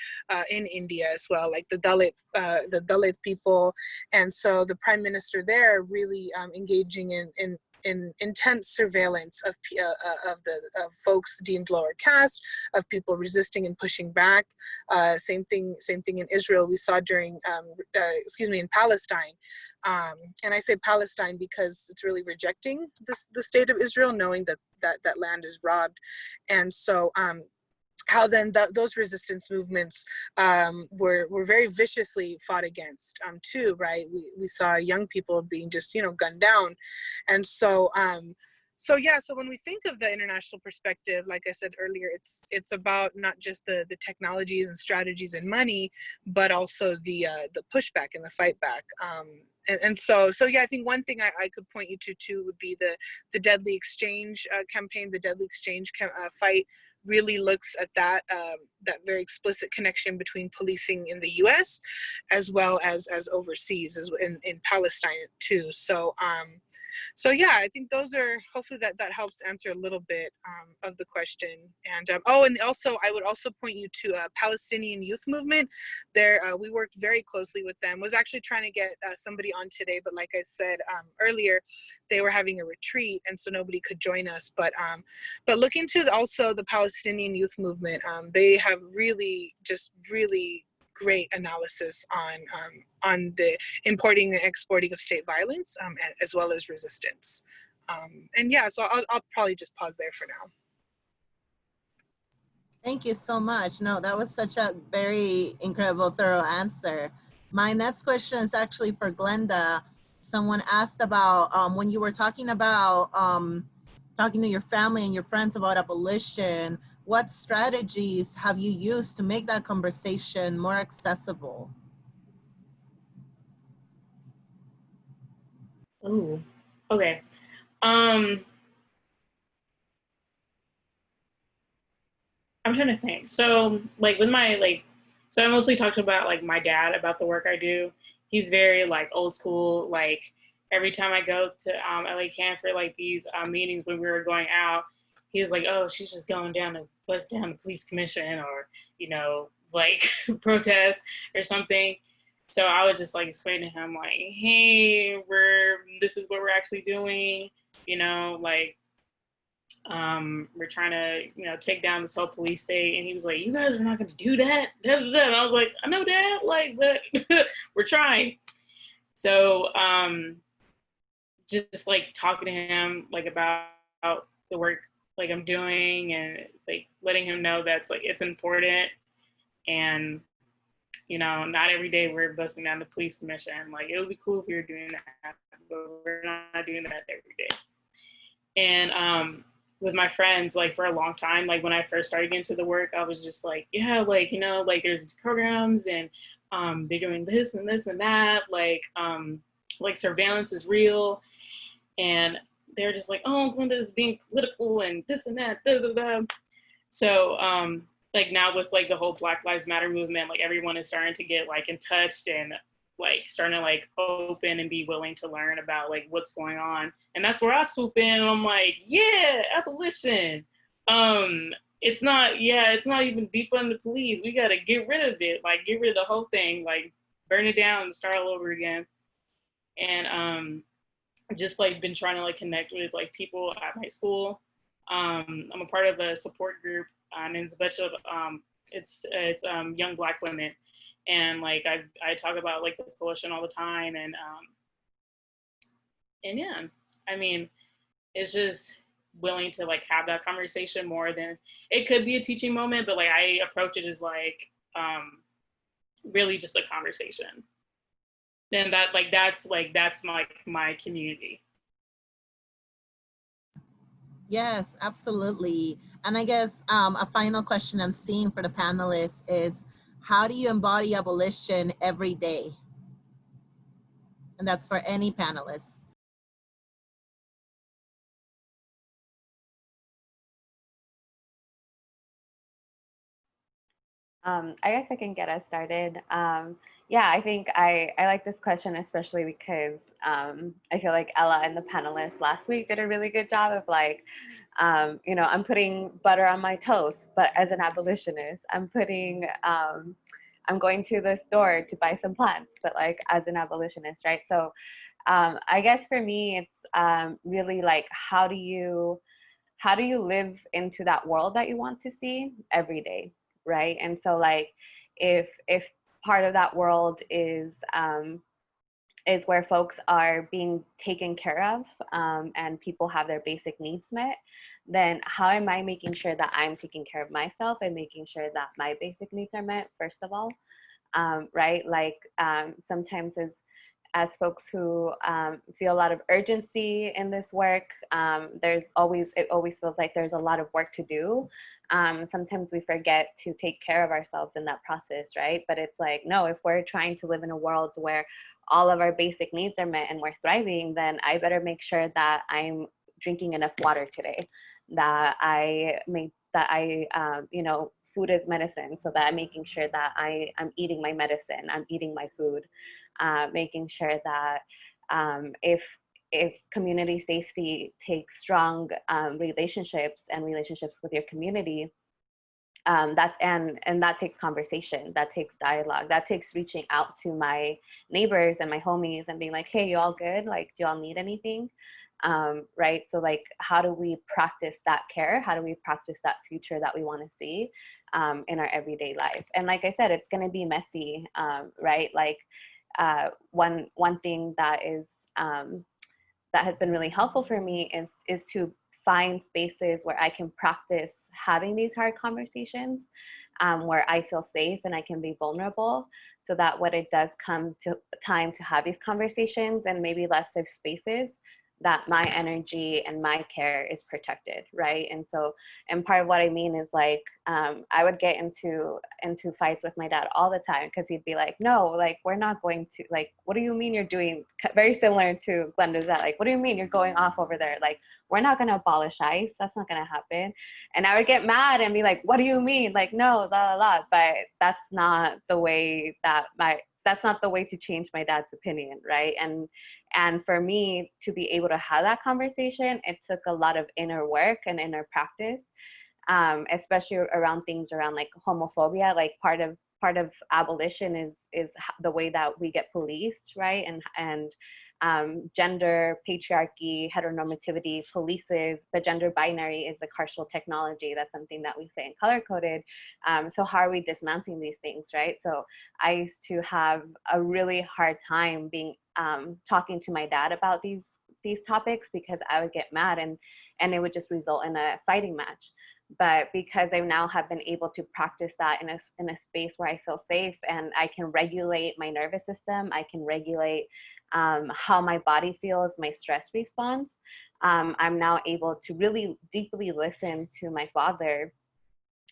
in India as well, like the Dalit people. And so the prime minister there really engaging in intense surveillance of folks deemed lower caste, of people resisting and pushing back. Same thing in Israel. We saw during, in Palestine. And I say Palestine because it's really rejecting the state of Israel, knowing that land is robbed. And so how then those resistance movements were very viciously fought against too, right? We saw young people being just, you know, gunned down. And so so yeah, so when we think of the international perspective, like I said earlier, it's about not just the technologies and strategies and money, but also the pushback and the fight back. So yeah, I think one thing I could point you to too would be the Deadly Exchange campaign. The Deadly Exchange fight really looks at that that very explicit connection between policing in the U.S. as well as overseas, as in Palestine too. So yeah, I think those are, hopefully that helps answer a little bit of the question. And and also I would also point you to a Palestinian youth movement. There we worked very closely with them. Was actually trying to get somebody on today, but like I said earlier, they were having a retreat, and so nobody could join us. But look into also the Palestinian youth movement. They have really great analysis on the importing and exporting of state violence, as well as resistance. And yeah, so I'll probably just pause there for now. Thank you so much. No, that was such a very incredible, thorough answer. My next question is actually for Glenda. Someone asked about when you were talking about talking to your family and your friends about abolition, what strategies have you used to make that conversation more accessible? Oh, okay. I'm trying to think. So like with my so I mostly talked about like my dad about the work I do. He's very like old school. Like every time I go to LA Camp for like these meetings when we were going out, he was like, "Oh, she's just going down to bust down the police commission or like protest or something." So I would just like explain to him like, "Hey, this is what we're actually doing. Like." We're trying to, take down this whole police state. And he was like, "You guys are not going to do that?" And I was like, "I know, Dad, like, but we're trying." So just like talking to him like about the work like I'm doing and like letting him know that's like it's important, and not every day we're busting down the police commission. Like it would be cool if you were doing that, but we're not doing that every day. And with my friends, like for a long time, like when I first started getting into the work, I was just like, yeah, like, like there's these programs and they're doing this and this and that, like surveillance is real. And they're just like, "Oh, Glenda is being political and this and that, da, da, da." So like now with like the whole Black Lives Matter movement, like everyone is starting to get like in touch and like starting to like open and be willing to learn about like what's going on. And that's where I swoop in and I'm like, yeah, abolition. It's not even defund the police. We gotta get rid of it, like get rid of the whole thing, like burn it down and start all over again. And just like been trying to like connect with like people at my school. I'm a part of a support group and it's a bunch of it's young Black women. And like I talk about like the coalition all the time, and yeah, I mean, it's just willing to like have that conversation more than it could be a teaching moment, but like I approach it as like really just a conversation. And that's my community. Yes, absolutely. And I guess a final question I'm seeing for the panelists is, how do you embody abolition every day? And that's for any panelist. I guess I can get us started. Yeah, I think I like this question, especially because I feel like Ella and the panelists last week did a really good job of like, I'm putting butter on my toast, but as an abolitionist, I'm going to the store to buy some plants, but like as an abolitionist, right? So I guess for me, it's really like, how do you live into that world that you want to see every day, right? And so like, if part of that world is where folks are being taken care of and people have their basic needs met, then how am I making sure that I'm taking care of myself and making sure that my basic needs are met, first of all, right? Like sometimes as folks who feel a lot of urgency in this work, it always feels like there's a lot of work to do. Sometimes we forget to take care of ourselves in that process, right? But it's like, no, if we're trying to live in a world where all of our basic needs are met and we're thriving, then I better make sure that I'm drinking enough water today, that you know, food is medicine, so that I'm making sure that I'm eating my medicine, I'm eating my food, making sure that if community safety takes strong relationships with your community, that takes conversation, that takes dialogue, that takes reaching out to my neighbors and my homies and being like, hey, you all good? Like, do y'all need anything? Right? So like, how do we practice that care? How do we practice that future that we want to see in our everyday life? And like I said, it's going to be messy, right? Like one thing that is that has been really helpful for me is to find spaces where I can practice having these hard conversations, where I feel safe and I can be vulnerable, so that when it does come to time to have these conversations and maybe less safe spaces, that my energy and my care is protected, right? And so, and part of what I mean is like, I would get into fights with my dad all the time, because he'd be like, no, like, we're not going to, like, what do you mean you're doing, very similar to Glenda's, that like, what do you mean you're going off over there? Like, we're not gonna abolish ICE, that's not gonna happen. And I would get mad and be like, what do you mean? Like, no, la la la, but that's not the way that that's not the way to change my dad's opinion, right? And for me to be able to have that conversation, it took a lot of inner work and inner practice, especially around things around like homophobia. Like part of abolition is the way that we get policed, right? And gender, patriarchy, heteronormativity polices the gender binary is a carceral technology. That's something that we say in Color Coded. So how are we dismantling these things, right? So I used to have a really hard time being talking to my dad about these topics, because I would get mad and it would just result in a fighting match. But because I now have been able to practice that in a space where I feel safe and I can regulate my nervous system, I can regulate how my body feels, my stress response, I'm now able to really deeply listen to my father,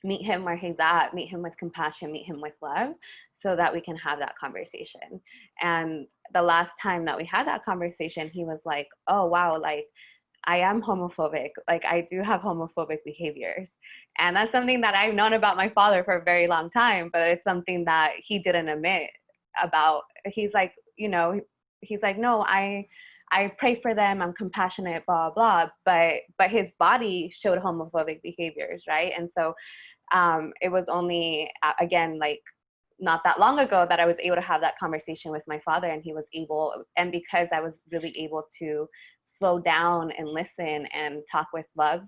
meet him where he's at, meet him with compassion, meet him with love, so that we can have that conversation. And the last time that we had that conversation, he was like, oh, wow, like, I am homophobic. Like, I do have homophobic behaviors. And that's something that I've known about my father for a very long time, but it's something that he didn't admit about. He's like, you know, he's like, no, I pray for them, I'm compassionate, blah, blah, but his body showed homophobic behaviors, right? And so it was only, again, like, not that long ago that I was able to have that conversation with my father, and he was able, and because I was really able to slow down and listen and talk with love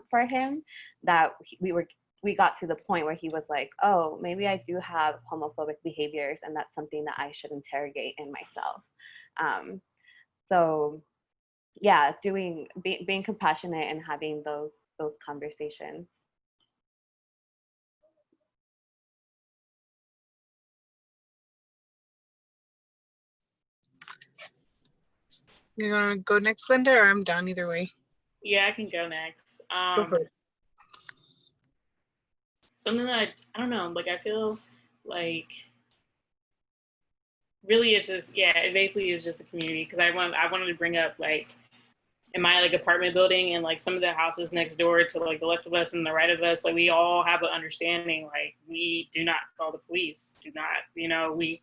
for him, that we got to the point where he was like, oh, maybe I do have homophobic behaviors, and that's something that I should interrogate in myself. So yeah, being compassionate and having those conversations. You're gonna go next, Glenda, or I'm down either way? Yeah, I can go next. Go for it. Something that I don't know, like, I feel like really it's just, yeah, it basically is just the community. Because I wanted to bring up, like, in my like apartment building, and like some of the houses next door to like the left of us and the right of us, like, we all have an understanding, like, we do not call the police, do not, you know, we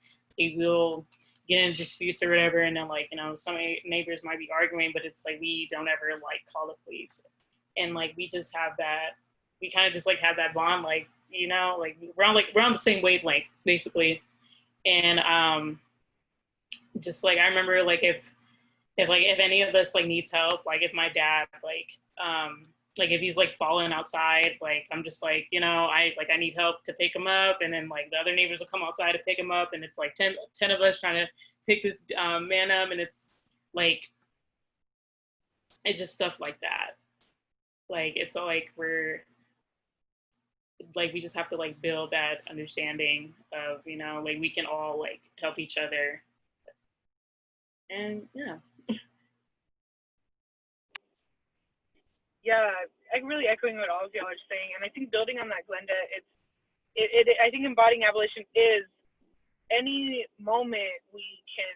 will get in disputes or whatever, and then, like, you know, some neighbors might be arguing, but it's like we don't ever like call the police. And like we just have that, we kind of just like have that bond, like, you know, like we're on the same wavelength basically. And just like I remember, like, if any of us like needs help, like if my dad like if he's like falling outside, like I'm just like, you know, I need help to pick him up, and then like the other neighbors will come outside to pick him up, and it's like 10 of us trying to pick this man up, and it's like, it's just stuff like that. Like, it's like we're like, we just have to like build that understanding of, you know, like we can all like help each other. And yeah. Yeah, I'm really echoing what all of y'all are saying, and I think building on that, Glenda, I think embodying abolition is any moment we can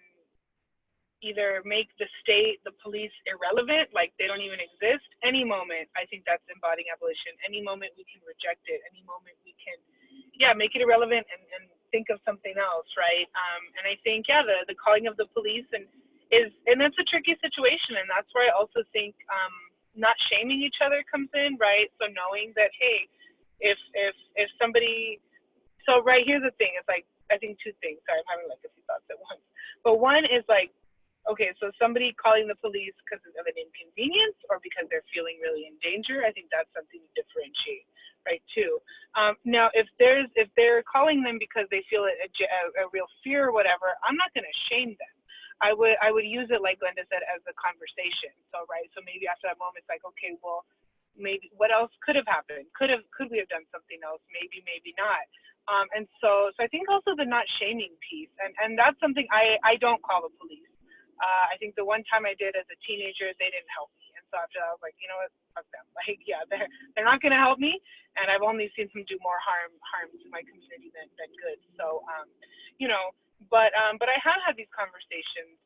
either make the state, the police irrelevant, like they don't even exist. Any moment, I think that's embodying abolition. Any moment we can reject it. Any moment we can, make it irrelevant and think of something else, right? And I think, the calling of the police and that's a tricky situation. And that's where I also think not shaming each other comes in, right? So knowing that, hey, if somebody, so right, here's the thing. It's like, I think two things. Sorry, I'm having like a few thoughts at once. But one is like, okay, so somebody calling the police because of an inconvenience or because they're feeling really in danger, I think that's something to differentiate, right, too. Now, if they're calling them because they feel a real fear or whatever, I'm not going to shame them. I would use it, like Glenda said, as a conversation. So, right, so maybe after that moment, it's like, okay, well, maybe what else could have happened? Could we have done something else? Maybe not. And so I think also the not shaming piece, and that's something I don't call the police. I think the one time I did as a teenager, they didn't help me. And so after that, I was like, you know what, fuck them. Like, they're not going to help me. And I've only seen them do more harm to my community than good. So, but I have had these conversations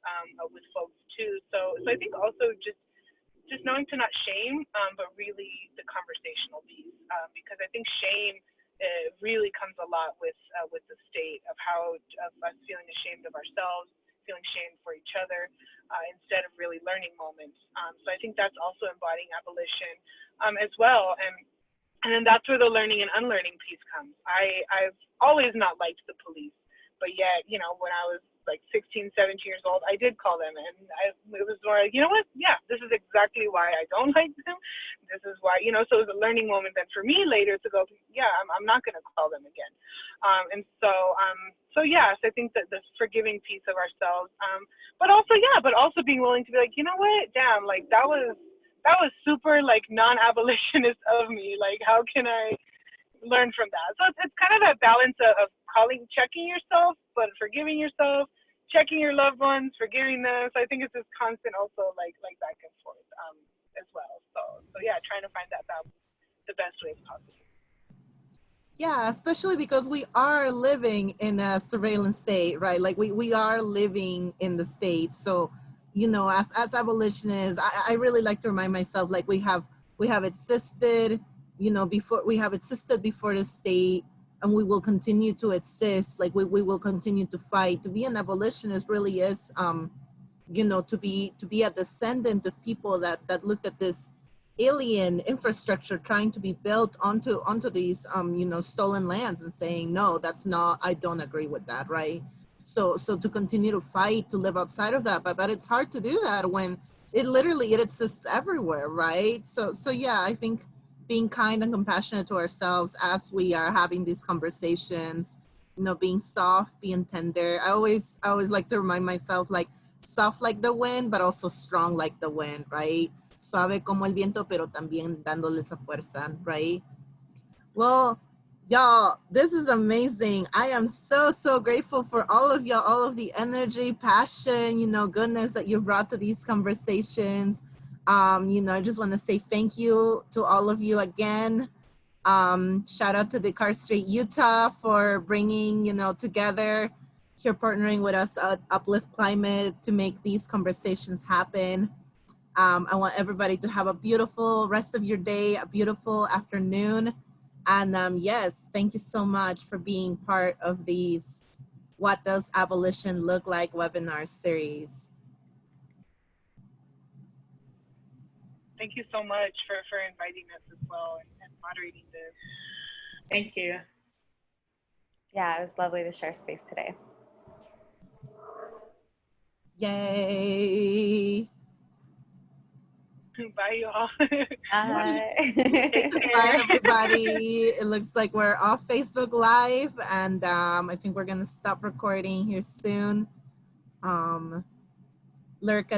with folks too. So I think also just knowing to not shame, but really the conversational piece, because I think shame really comes a lot with the state of us feeling ashamed of ourselves, feeling shame for each other, instead of really learning moments. So I think that's also embodying abolition as well. And then that's where the learning and unlearning piece comes. I've always not liked the police, but yet, when I was like 16, 17 years old, I did call them, and it was more like, you know what? Yeah, this is exactly why I don't like them. This is why, so it was a learning moment then for me later to go, I'm not going to call them again. So I think that the forgiving piece of ourselves, but also being willing to be like, you know what? Damn, like that was super like non-abolitionist of me. Like, how can I learn from that? So it's kind of that balance of checking yourself, but forgiving yourself, checking your loved ones, forgiving them. So I think it's this constant also like back and forth as well. So trying to find that balance the best way possible. Yeah, especially because we are living in a surveillance state, right? Like we are living in the state. So, as abolitionists, I really like to remind myself, like we have existed, before the state, and we will continue to exist. Like we will continue to fight. To be an abolitionist really is, to be a descendant of people that looked at this alien infrastructure trying to be built onto these stolen lands and saying, no, that's not, I don't agree with that, right? So to continue to fight to live outside of that, but it's hard to do that when it exists everywhere, right? So I think being kind and compassionate to ourselves as we are having these conversations, being soft, being tender. I always like to remind myself, like, soft like the wind, but also strong like the wind, right? Suave como el viento, pero también dándole esa fuerza, right? Well, y'all, this is amazing. I am so grateful for all of y'all, all of the energy, passion, goodness that you brought to these conversations. I just want to say thank you to all of you again. Shout out to Decarcerate Utah for bringing, together, here partnering with us at Uplift Climate to make these conversations happen. I want everybody to have a beautiful rest of your day, a beautiful afternoon. And yes, thank you so much for being part of these What Does Abolition Look Like webinar series. Thank you so much for inviting us as well and moderating this. Thank you. Yeah, it was lovely to share space today. Yay. Bye, y'all. Bye. Bye, everybody. It looks like we're off Facebook Live, and I think we're going to stop recording here soon. Lurk